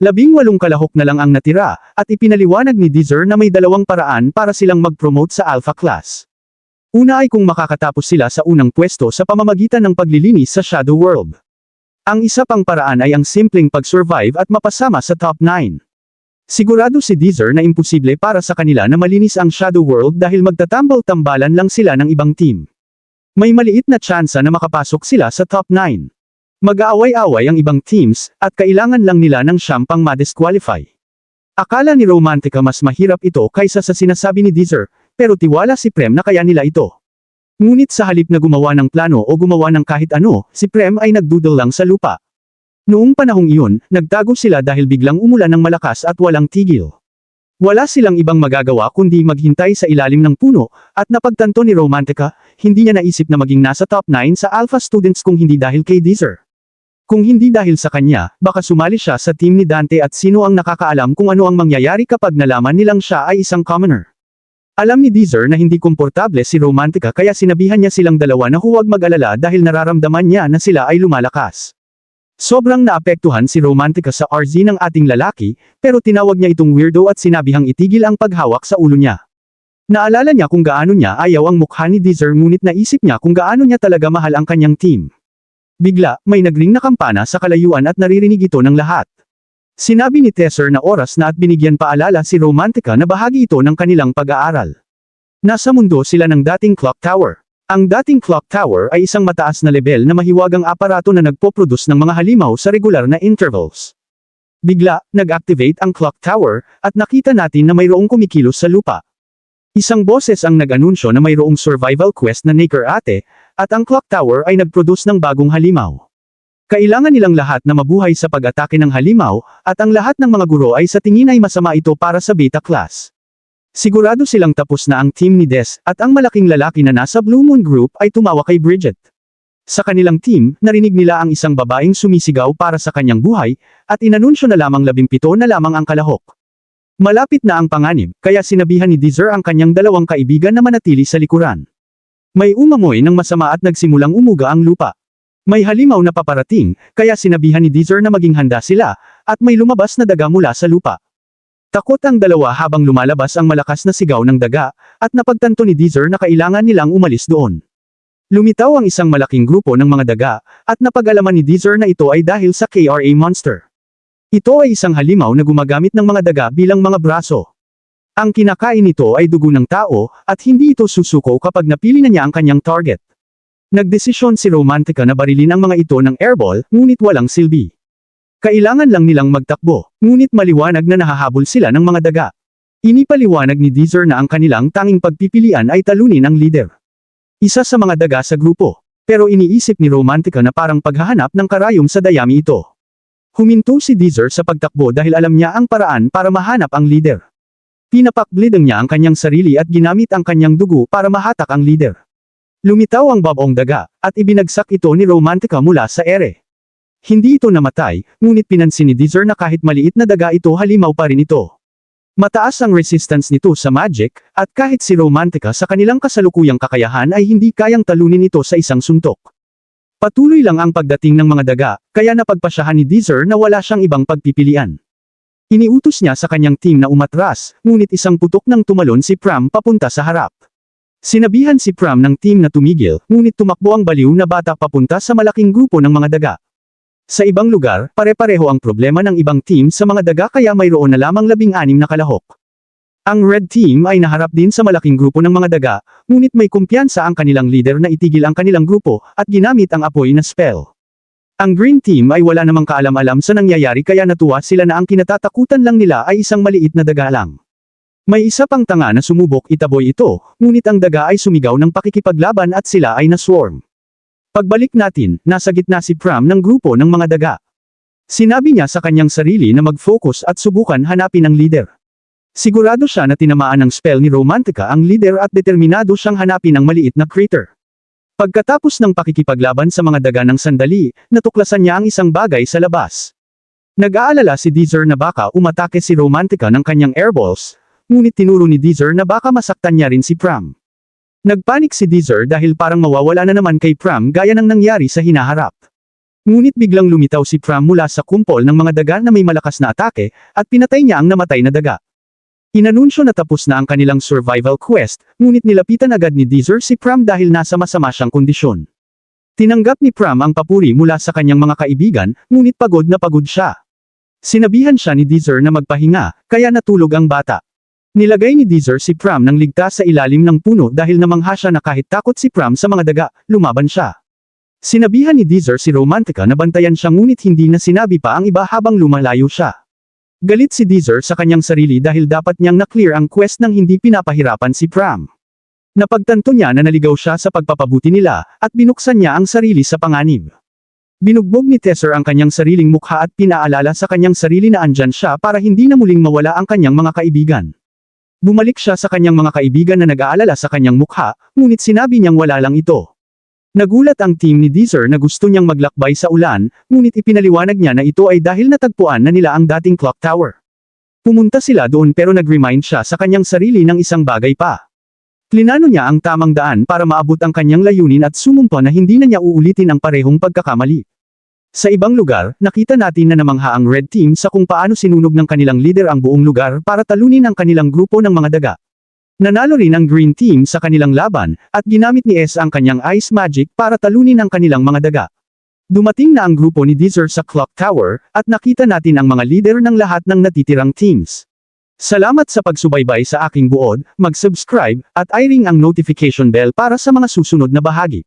18 kalahok na lang ang natira, at ipinaliwanag ni Deezer na may dalawang paraan para silang mag-promote sa Alpha Class. Una ay kung makakatapos sila sa unang pwesto sa pamamagitan ng paglilinis sa Shadow World. Ang isa pang paraan ay ang simpleng pag-survive at mapasama sa top 9. Sigurado si Deezer na imposible para sa kanila na malinis ang Shadow World dahil magtatambal-tambalan lang sila ng ibang team. May maliit na tsansa na makapasok sila sa top 9. Mag-aaway-away ang ibang teams, at kailangan lang nila ng siyam pang ma-disqualify. Akala ni Romantica mas mahirap ito kaysa sa sinasabi ni Deezer, pero tiwala si Prem na kaya nila ito. Ngunit sa halip na gumawa ng plano o gumawa ng kahit ano, si Prem ay nagdoodle lang sa lupa. Noong panahong iyon, nagtago sila dahil biglang umulan ng malakas at walang tigil. Wala silang ibang magagawa kundi maghintay sa ilalim ng puno, at napagtanto ni Romantica, hindi niya naisip na maging nasa top 9 sa Alpha Students kung hindi dahil kay Deezer. Kung hindi dahil sa kanya, baka sumali siya sa team ni Dante at sino ang nakakaalam kung ano ang mangyayari kapag nalaman nilang siya ay isang commoner. Alam ni Deezer na hindi komportable si Romantica kaya sinabihan niya silang dalawa na huwag mag-alala dahil nararamdaman niya na sila ay lumalakas. Sobrang naapektuhan si Romantica sa RZ ng ating lalaki, pero tinawag niya itong weirdo at sinabihang itigil ang paghawak sa ulo niya. Naalala niya kung gaano niya ayaw ang mukha ni Deezer ngunit naisip niya kung gaano niya talaga mahal ang kanyang team. Bigla, may nagring na kampana sa kalayuan at naririnig ito ng lahat. Sinabi ni Tesser na oras na at binigyan paalala si Romantica na bahagi ito ng kanilang pag-aaral. Nasa mundo sila ng dating clock tower. Ang dating clock tower ay isang mataas na level na mahiwagang aparato na nagpo-produce ng mga halimaw sa regular na intervals. Bigla, nag-activate ang clock tower, at nakita natin na mayroong kumikilos sa lupa. Isang boses ang nag-anunsyo na mayroong survival quest na Naker Ate, at ang clock tower ay nag-produce ng bagong halimaw. Kailangan nilang lahat na mabuhay sa pag-atake ng halimaw, at ang lahat ng mga guro ay sa tingin ay masama ito para sa beta class. Sigurado silang tapos na ang team ni Des, at ang malaking lalaki na nasa Blue Moon Group ay tumawa kay Bridget. Sa kanilang team, narinig nila ang isang babaeng sumisigaw para sa kanyang buhay, at inanunsyo na lamang 17 na lamang ang kalahok. Malapit na ang panganib, kaya sinabihan ni Deezer ang kanyang dalawang kaibigan na manatili sa likuran. May umamoy ng masama at nagsimulang umuga ang lupa. May halimaw na paparating, kaya sinabihan ni Deezer na maging handa sila, at may lumabas na daga mula sa lupa. Takot ang dalawa habang lumalabas ang malakas na sigaw ng daga, at napagtanto ni Deezer na kailangan nilang umalis doon. Lumitaw ang isang malaking grupo ng mga daga, at napag-alaman ni Deezer na ito ay dahil sa KRA Monster. Ito ay isang halimaw na gumagamit ng mga daga bilang mga braso. Ang kinakain nito ay dugo ng tao, at hindi ito susuko kapag napili na niya ang kanyang target. Nagdesisyon si Romantica na barilin ang mga ito ng airball, ngunit walang silbi. Kailangan lang nilang magtakbo, ngunit maliwanag na nahahabol sila ng mga daga. Inipaliwanag ni Deezer na ang kanilang tanging pagpipilian ay talunin ang leader. Isa sa mga daga sa grupo. Pero iniisip ni Romantica na parang paghahanap ng karayom sa dayami ito. Huminto si Deezer sa pagtakbo dahil alam niya ang paraan para mahanap ang leader. Pinapakblidang niya ang kanyang sarili at ginamit ang kanyang dugo para mahatak ang leader. Lumitaw ang babaong daga, at ibinagsak ito ni Romantica mula sa ere. Hindi ito namatay, ngunit pinansin ni Deezer na kahit maliit na daga ito halimaw pa rin ito. Mataas ang resistance nito sa magic, at kahit si Romantica sa kanilang kasalukuyang kakayahan ay hindi kayang talunin ito sa isang suntok. Patuloy lang ang pagdating ng mga daga, kaya napagpasyahan ni Deezer na wala siyang ibang pagpipilian. Iniutos niya sa kanyang team na umatras, ngunit isang putok nang tumalon si Pram papunta sa harap. Sinabihan si Pram ng team na tumigil, ngunit tumakbo ang baliw na bata papunta sa malaking grupo ng mga daga. Sa ibang lugar, pare-pareho ang problema ng ibang team sa mga daga kaya mayroon na lamang 16 na kalahok. Ang red team ay naharap din sa malaking grupo ng mga daga, ngunit may kumpiyansa ang kanilang leader na itigil ang kanilang grupo, at ginamit ang apoy na spell. Ang green team ay wala namang kaalam-alam sa nangyayari kaya natuwa sila na ang kinatatakutan lang nila ay isang maliit na daga lang. May isa pang tanga na sumubok itaboy ito, ngunit ang daga ay sumigaw ng pakikipaglaban at sila ay naswarm. Pagbalik natin, nasa gitna si Pram ng grupo ng mga daga. Sinabi niya sa kanyang sarili na mag-focus at subukan hanapin ang leader. Sigurado siya na tinamaan ng spell ni Romantica ang leader at determinado siyang hanapin ang maliit na crater. Pagkatapos ng pakikipaglaban sa mga daga ng sandali, natuklasan niya ang isang bagay sa labas. Nag-aalala si Deezer na baka umatake si Romantica ng kanyang airballs, ngunit tinuro ni Deezer na baka masaktan niya rin si Pram. Nagpanik si Deezer dahil parang mawawala na naman kay Pram gaya ng nangyari sa hinaharap. Ngunit biglang lumitaw si Pram mula sa kumpol ng mga daga na may malakas na atake, at pinatay niya ang namatay na daga. Inanunsyo na tapos na ang kanilang survival quest, ngunit nilapitan agad ni Deezer si Pram dahil nasa masama siyang kondisyon. Tinanggap ni Pram ang papuri mula sa kanyang mga kaibigan, ngunit pagod na pagod siya. Sinabihan siya ni Deezer na magpahinga, kaya natulog ang bata. Nilagay ni Deezer si Pram ng ligtas sa ilalim ng puno dahil namangha siya na kahit takot si Pram sa mga daga, lumaban siya. Sinabihan ni Deezer si Romantica na bantayan siya ngunit hindi na sinabi pa ang iba habang lumalayo siya. Galit si Deezer sa kanyang sarili dahil dapat niyang na-clear ang quest nang hindi pinapahirapan si Pram. Napagtanto niya na naligaw siya sa pagpapabuti nila, at binuksan niya ang sarili sa panganib. Binugbog ni Tesser ang kanyang sariling mukha at pinaalala sa kanyang sarili na andyan siya para hindi na muling mawala ang kanyang mga kaibigan. Bumalik siya sa kanyang mga kaibigan na nag-aalala sa kanyang mukha, ngunit sinabi niyang wala lang ito. Nagulat ang team ni Deezer na gusto niyang maglakbay sa ulan, ngunit ipinaliwanag niya na ito ay dahil natagpuan na nila ang dating clock tower. Pumunta sila doon pero nag-remind siya sa kanyang sarili ng isang bagay pa. Plinano niya ang tamang daan para maabot ang kanyang layunin at sumumpa na hindi na niya uulitin ang parehong pagkakamali. Sa ibang lugar, nakita natin na namangha ang red team sa kung paano sinunog ng kanilang leader ang buong lugar para talunin ang kanilang grupo ng mga daga. Nanalo rin ang green team sa kanilang laban, at ginamit ni S ang kanyang ice magic para talunin ang kanilang mga daga. Dumating na ang grupo ni Deezer sa clock tower, at nakita natin ang mga leader ng lahat ng natitirang teams. Salamat sa pagsubaybay sa aking buod, mag-subscribe, at i-ring ang notification bell para sa mga susunod na bahagi.